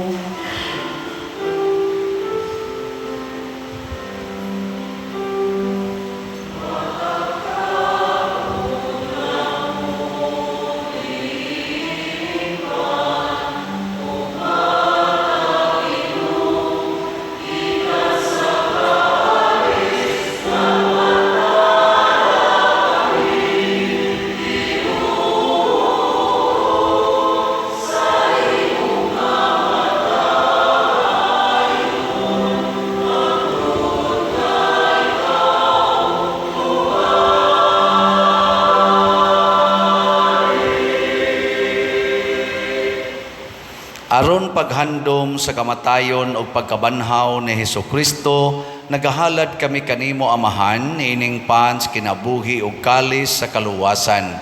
Aron paghandom sa kamatayon o pagkabanhaw ni Hesukristo, nagahalad kami kanimo amahan, ining pans kinabuhi o kalis sa kaluwasan.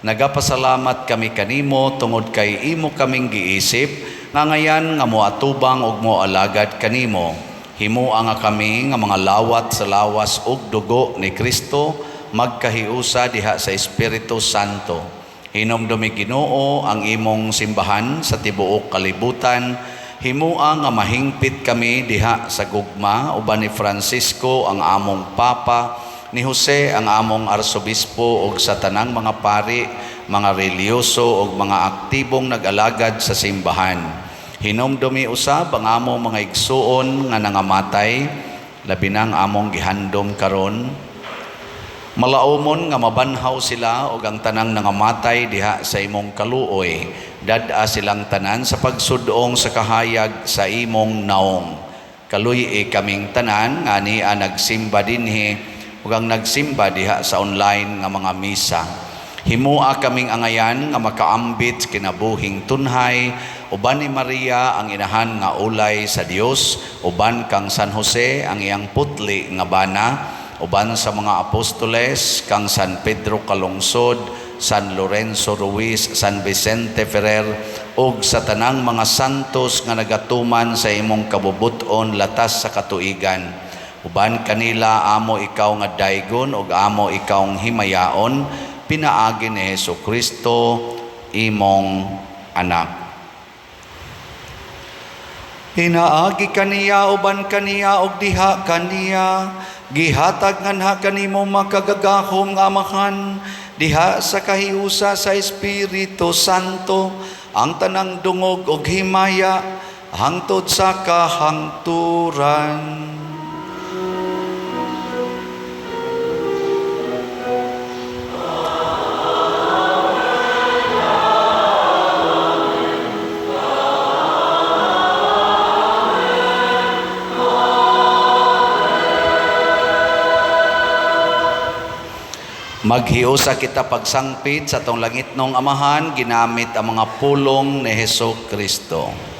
Nagapasalamat kami kanimo tungod kay imo kaming giisip, nga ngayan nga moatubang og moalagad kanimo. Himuang nga kami nga mga lawat sa lawas og dugo ni Kristo, magkahiusa diha sa Espiritu Santo. Hinomdumi Ginoo ang imong simbahan sa tibuok kalibutan. Himua nga mahingpit kami diha sa gugma uban ni Francisco ang among Papa, ni Jose ang among Arsobispo ug sa tanang mga pari, mga reliyoso ug mga aktibong nag-alagad sa simbahan. Hinomdumi usab ang among mga igsuon nga nangamatay, labi nang among gihandom karon. Malaumon nga mabanhaw sila o ang tanang nangamatay diha sa imong kaluoy. Dada silang tanan sa pagsudong sa kahayag sa imong naong. Kaluy kaming tanan nga niya nagsimba dinhi o ang nagsimba diha sa online nga mga misa. Himua kaming angayan nga makaambit kinabuhing tunhay, uban ni Maria ang inahan nga ulay sa Dios, uban kang San Jose ang iyang putli nga bana, uban sa mga apostoles kang San Pedro Calungsod, San Lorenzo Ruiz, San Vicente Ferrer ug sa tanang mga santos nga nagatuman sa imong kabubuton latas sa katuigan. Uban kanila amo ikaw nga daygon ug amo ikaw himayaon, pinaagi ni Hesukristo imong anak. Hinaagi kaniya uban kaniya og diha kaniya, gihatag nganha kanimo makagagahom nga amahan, diha sa kahiusa sa Espiritu Santo, ang tanang dungog og himaya hangtod sa kahangturan. Maghiusa kita pagsangpit sa tong langitnong amahan, ginamit ang mga pulong ni Hesukristo.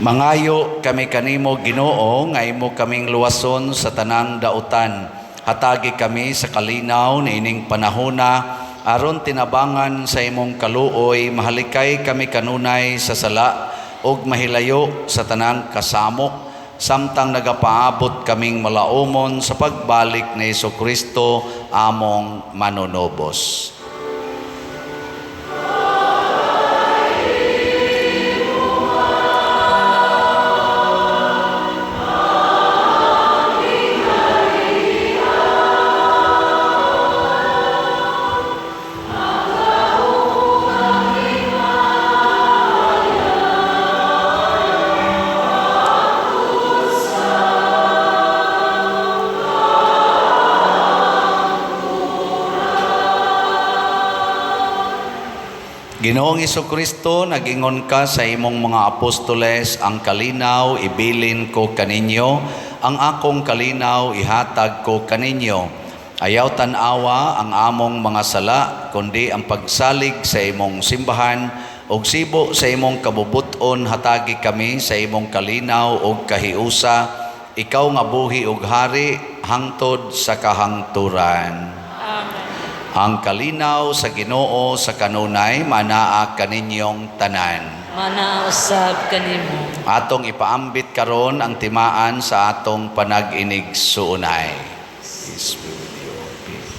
Mangayo kami kanimo Ginoo nga imo kaming luwason sa tanang dautan. Hatagi kami sa kalinaw ni ining panahona aron tinabangan sa imong kaluoy, mahalikay kami kanunay sa sala ug mahilayo sa tanang kasamok, samtang nagapaabot kaming malaumon sa pagbalik ni Jesucristo among manunobos. Ginoong Jesucristo, nag-ingon ka sa imong mga apostoles, ang kalinaw ibilin ko kaninyo, ang akong kalinaw ihatag ko kaninyo. Ayaw tanawa ang among mga sala, kundi ang pagsalig sa imong simbahan, og sibo sa imong kabubuton hatagi kami sa imong kalinaw og kahiusa, ikaw nga buhi ug hari hangtod sa kahangturan. Ang kalinaw sa Ginoo sa kanunay manaa kaninyong tanan. Manaa usab kanimo. Atong ipaambit karon ang timaan sa atong panag-inig suunay. Peace be with you. Peace.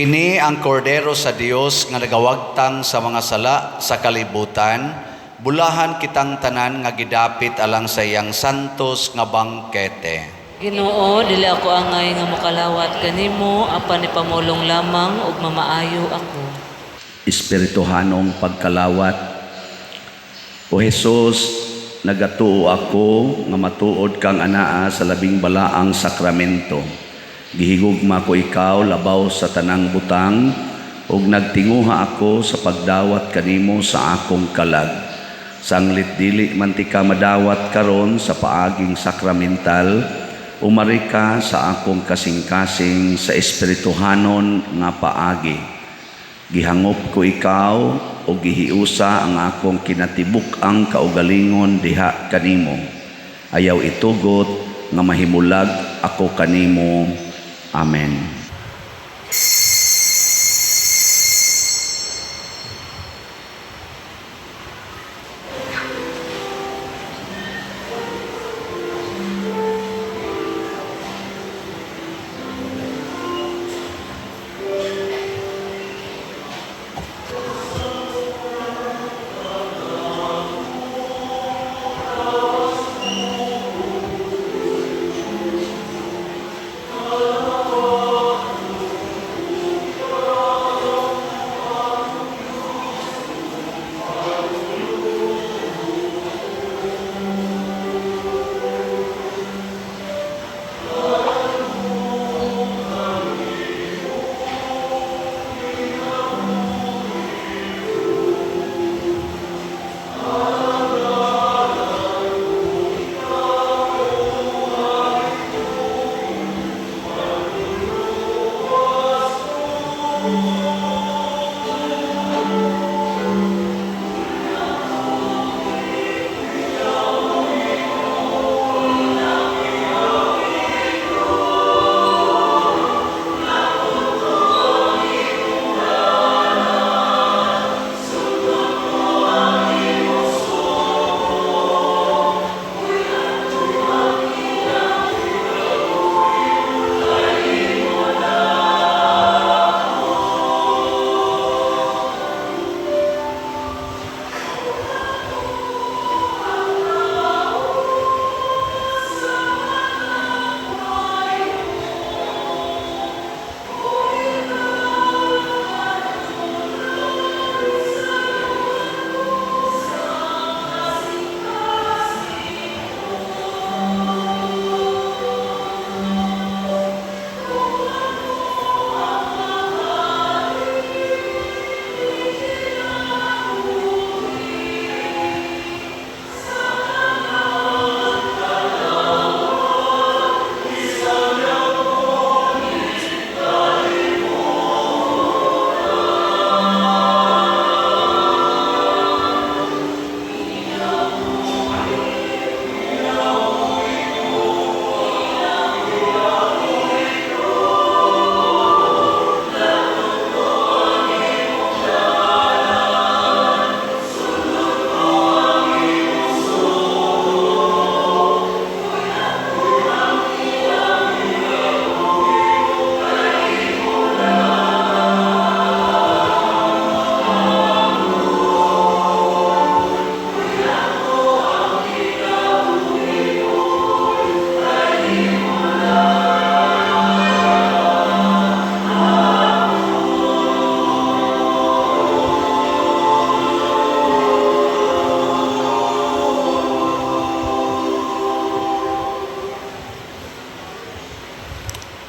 Kini ang kordero sa Dios nga nagawagtang sa mga sala sa kalibutan, bulahan kitang tanan nga gidapit alang sa iyang santos nga bangkete. Ginoo, dili ako angay nga mokalawat kanimo, apan ipamulong lamang ug mamaayo ako. Espirituhanong pagkalawat. O Jesus, nagatuo ako nga matuod kang anaa sa labing balaang sakramento. Gihigugma ko ikaw labaw sa tanang butang ug nagtinguha ako sa pagdawat kanimo sa akong kalag. Sanglit dili man ti ka madawat karon sa paaging sakramental, umari ka sa akong kasing-kasing sa espirituhanon nga paagi. Gihangop ko ikaw o gihiusa ang akong kinatibuk-ang kaugalingon diha kanimo. Ayaw itugot nga mahimulag ako kanimo. Amen.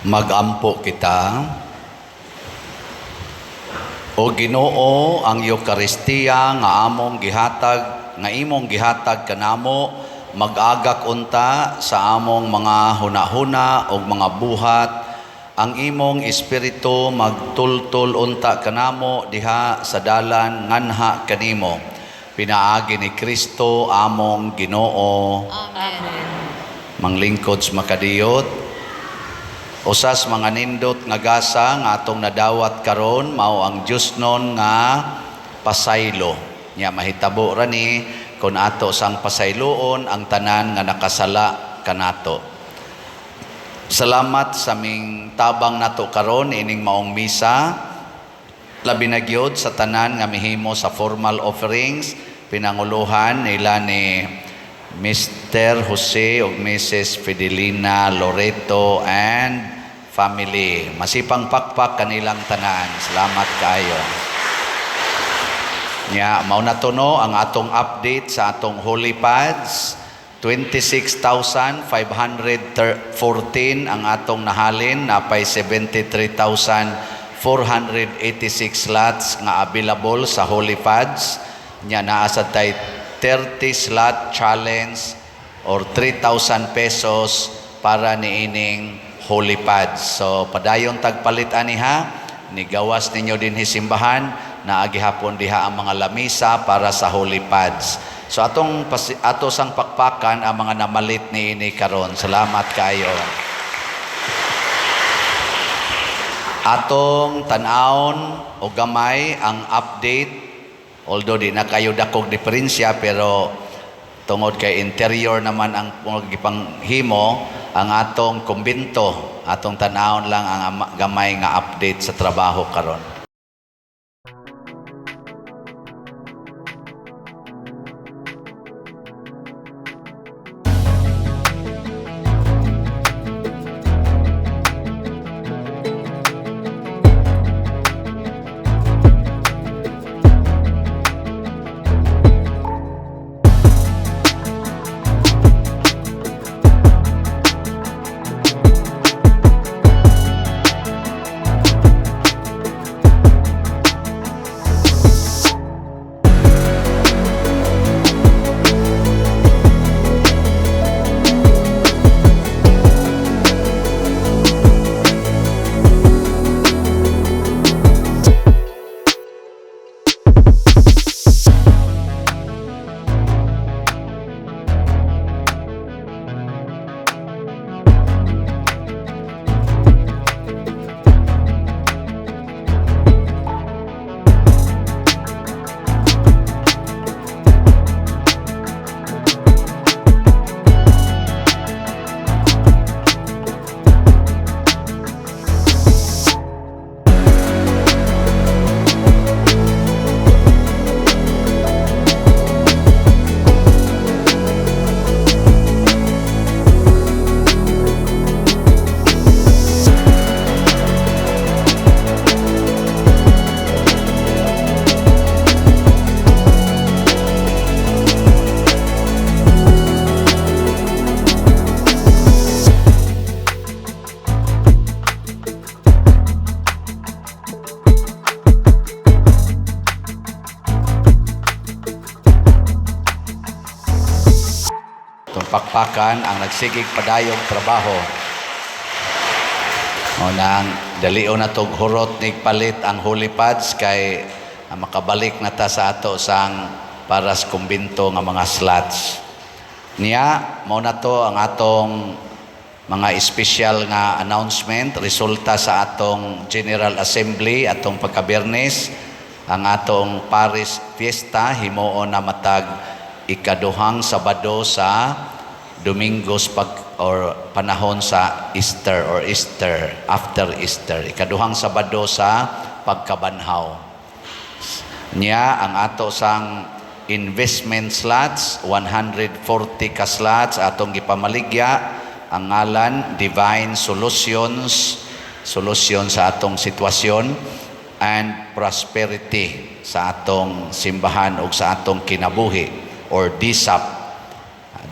Magampo kita. O Ginoo, ang Eucharistia nga imong gihatag kanamo mag-agak unta sa among mga hunahuna o mga buhat. Ang imong espiritu magtultol unta kanamo diha sa dalan nganha kanimo. Pinaagi ni Kristo among Ginoo. Amen. Manglingkod sa makadiyot. Usas mga nindot nga gasa nga atong nadawat karon mao ang Dios non nga pasaylo. Nya mahitabo ra ni kun ato sang pasayloon ang tanan nga nakasala kanato. Salamat sa ming tabang nato karon ining maong misa. Labi na gyud sa tanan nga mihimo sa formal offerings pinanguluhan nila ni Mr. Jose o Mrs. Fidelina Loreto and family. Masipang pakpak kanilang tanan. Salamat kayo. Nya mao na to no ang atong update sa atong Holy Pads. 26,514 ang atong nahalin, napay 73,486 slots nga available sa Holy Pads. Nya naa sa tay 30 slot challenge or 3,000 pesos para niining Holy Pads. So padayon tagpalit aniha, nigawas ninyo din hisimbahan na agihapon diha ang mga lamisa para sa Holy Pads. So ato sang pakpakan ang mga namalit niini karon. Salamat kayo. Atong tan-awon o gamay ang update. Although di na kayo dakog diferensya, pero tungod kay interior naman ang panghimo, ang atong kumbento, atong tanawon lang ang gamay nga update sa trabaho karon. Pakpakan ang nagsigig padayong trabaho. O nang dalion na tog hurot nig palit ang Holy Pads kay makabalik na ta sa ato sang para sa kumbinto nga mga slots. Niya, mo na to ang atong mga special nga announcement resulta sa atong General Assembly atong pagkabiyernes. Ang atong Paris Fiesta himuon na matag ikaduhang Sabado sa Domingos panahon sa Easter or Easter, after Easter. Ikaduhang Sabado sa pagkabanhaw. Niya ang ato sang investment slots, 140 ka slots atong gipamaligya. Ang ngalan Divine Solutions, solusyon sa atong sitwasyon and prosperity sa atong simbahan o sa atong kinabuhi or DSAP.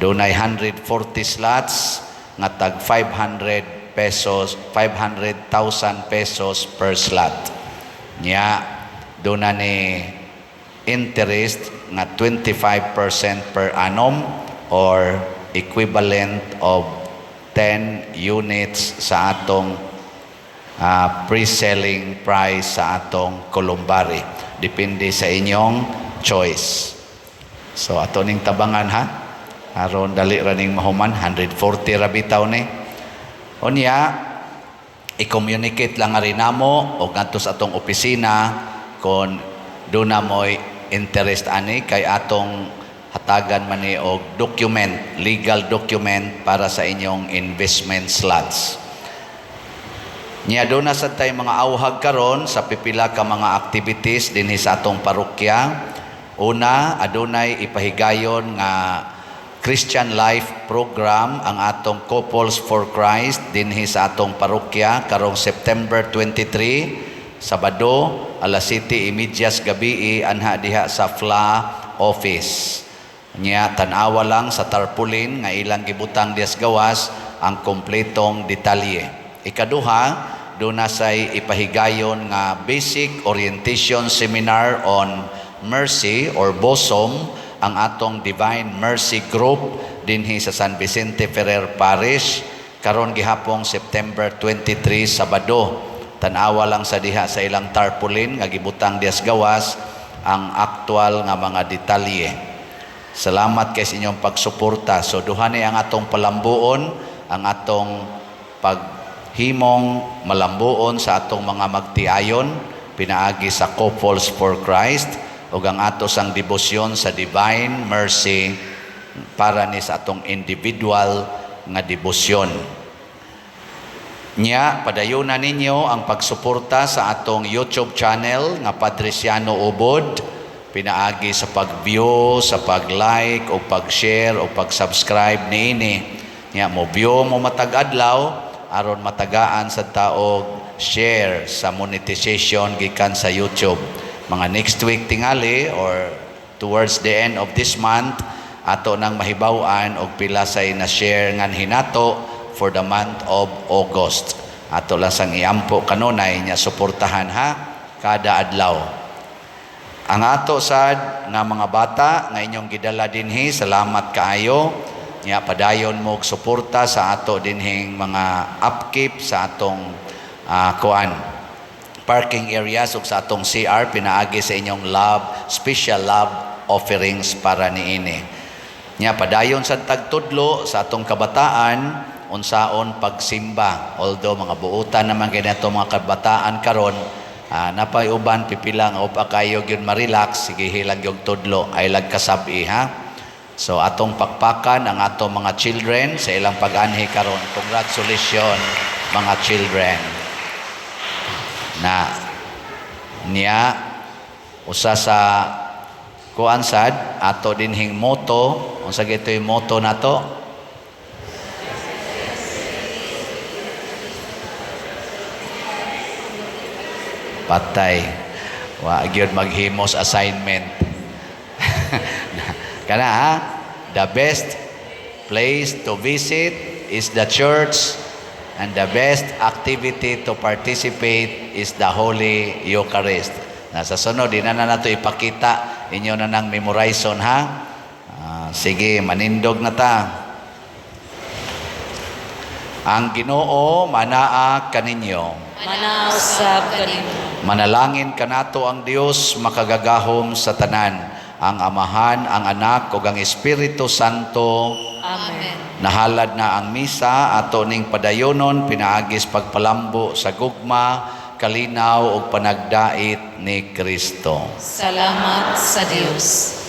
Dunay 140 slots nga tag 500 pesos, 500,000 pesos per slot. Nya, doon na ni interest nga 25% per annum or equivalent of 10 units sa atong pre-selling price sa atong columbari. Depende sa inyong choice. So ato ning tabangan ha. Aron dali ra ning mahuman 140 ra bitaw ni. Unya i-communicate lang rin namo o ngadto sa atong opisina kung doon na mo'y interest ani kay atong hatagan man ni og document, legal document para sa inyong investment slots. Nya doon na sad tay mga awhag karon sa pipila ka mga activities dinhi sa atong parokya. Una, adunay ipahigayon nga Christian Life Program ang atong Couples for Christ dinhi sa atong parokya karong September 23, Sabado, alas 7:30 gabi anha diha sa FLA office. Nya tan-awa lang sa tarpaulin nga ilang gibutang dias gawas ang kompletong detalye. Ikaduha, doon na say ipahigayon nga basic orientation seminar on mercy or BOSOM ang atong Divine Mercy Group dinhi sa San Vicente Ferrer Parish karon gihapong September 23 Sabado. Tan-awa lang sa diha sa ilang tarpaulin nga gibutang dias gawas ang aktual nga mga detalye. Salamat kay sa inyong pagsuporta. So duha ni ang atong palambuon, ang atong paghimong malambuon sa atong mga magtiayon pinaagi sa Couples for Christ ug ang atos ang debosyon sa Divine Mercy para ni sa atong individual nga debosyon. Nya padayunan ninyo ang pagsuporta sa atong YouTube channel nga Patriciano Ubod pinaagi sa pag-view, sa pag-like o pag-share o pag-subscribe niini. Nya mo view mo matag adlaw aron matagaan sa taog share sa monetization gikan sa YouTube. Mga next week tingali or towards the end of this month ato nang mahibaw-an og pila say na share ngan hinato for the month of August. Ato lang sang iampo kanunay nya suportahan ha kada adlaw. Ang ato sad nga mga bata nga inyong gidala dinhi, salamat kaayo. Nya padayon mo og suporta sa ato dinhing mga upkeep sa atong parking areas ug sa atong CR pinaagi sa inyong special love offerings para niini. Nya padayon sa tagtudlo sa atong kabataan unsaon pagsimba. Although mga buutan naman kay nato mga kabataan karon napay uban pipila nga upa kayo gyud ma-relax sige hilang yung tudlo ay lag kasabi ha. So atong pakpakan ang atong mga children sa ilang pag-anhi karon. Congratulations mga children. Na niya usa sa kuansad ato dinhing moto unsa gitoy moto nato patay wa gyud maghimos assignment kana ha the best place to visit is the church. And the best activity to participate is the Holy Eucharist. Nasa sunod, di na nato ipakita. Inyo na nang memorization ha. Sige, manindog na ta. Ang Ginoo manaa kaninyo. Manausab kanimo. Manalangin kanato ang Dios makagagahom sa tanan. Ang Amahan, ang Anak, ug ang Espiritu Santo. Amen. Nahalad na ang misa ato ning padayonon pinaagis pagpalambo sa gugma, kalinaw ug panagdait ni Kristo. Salamat sa Dios.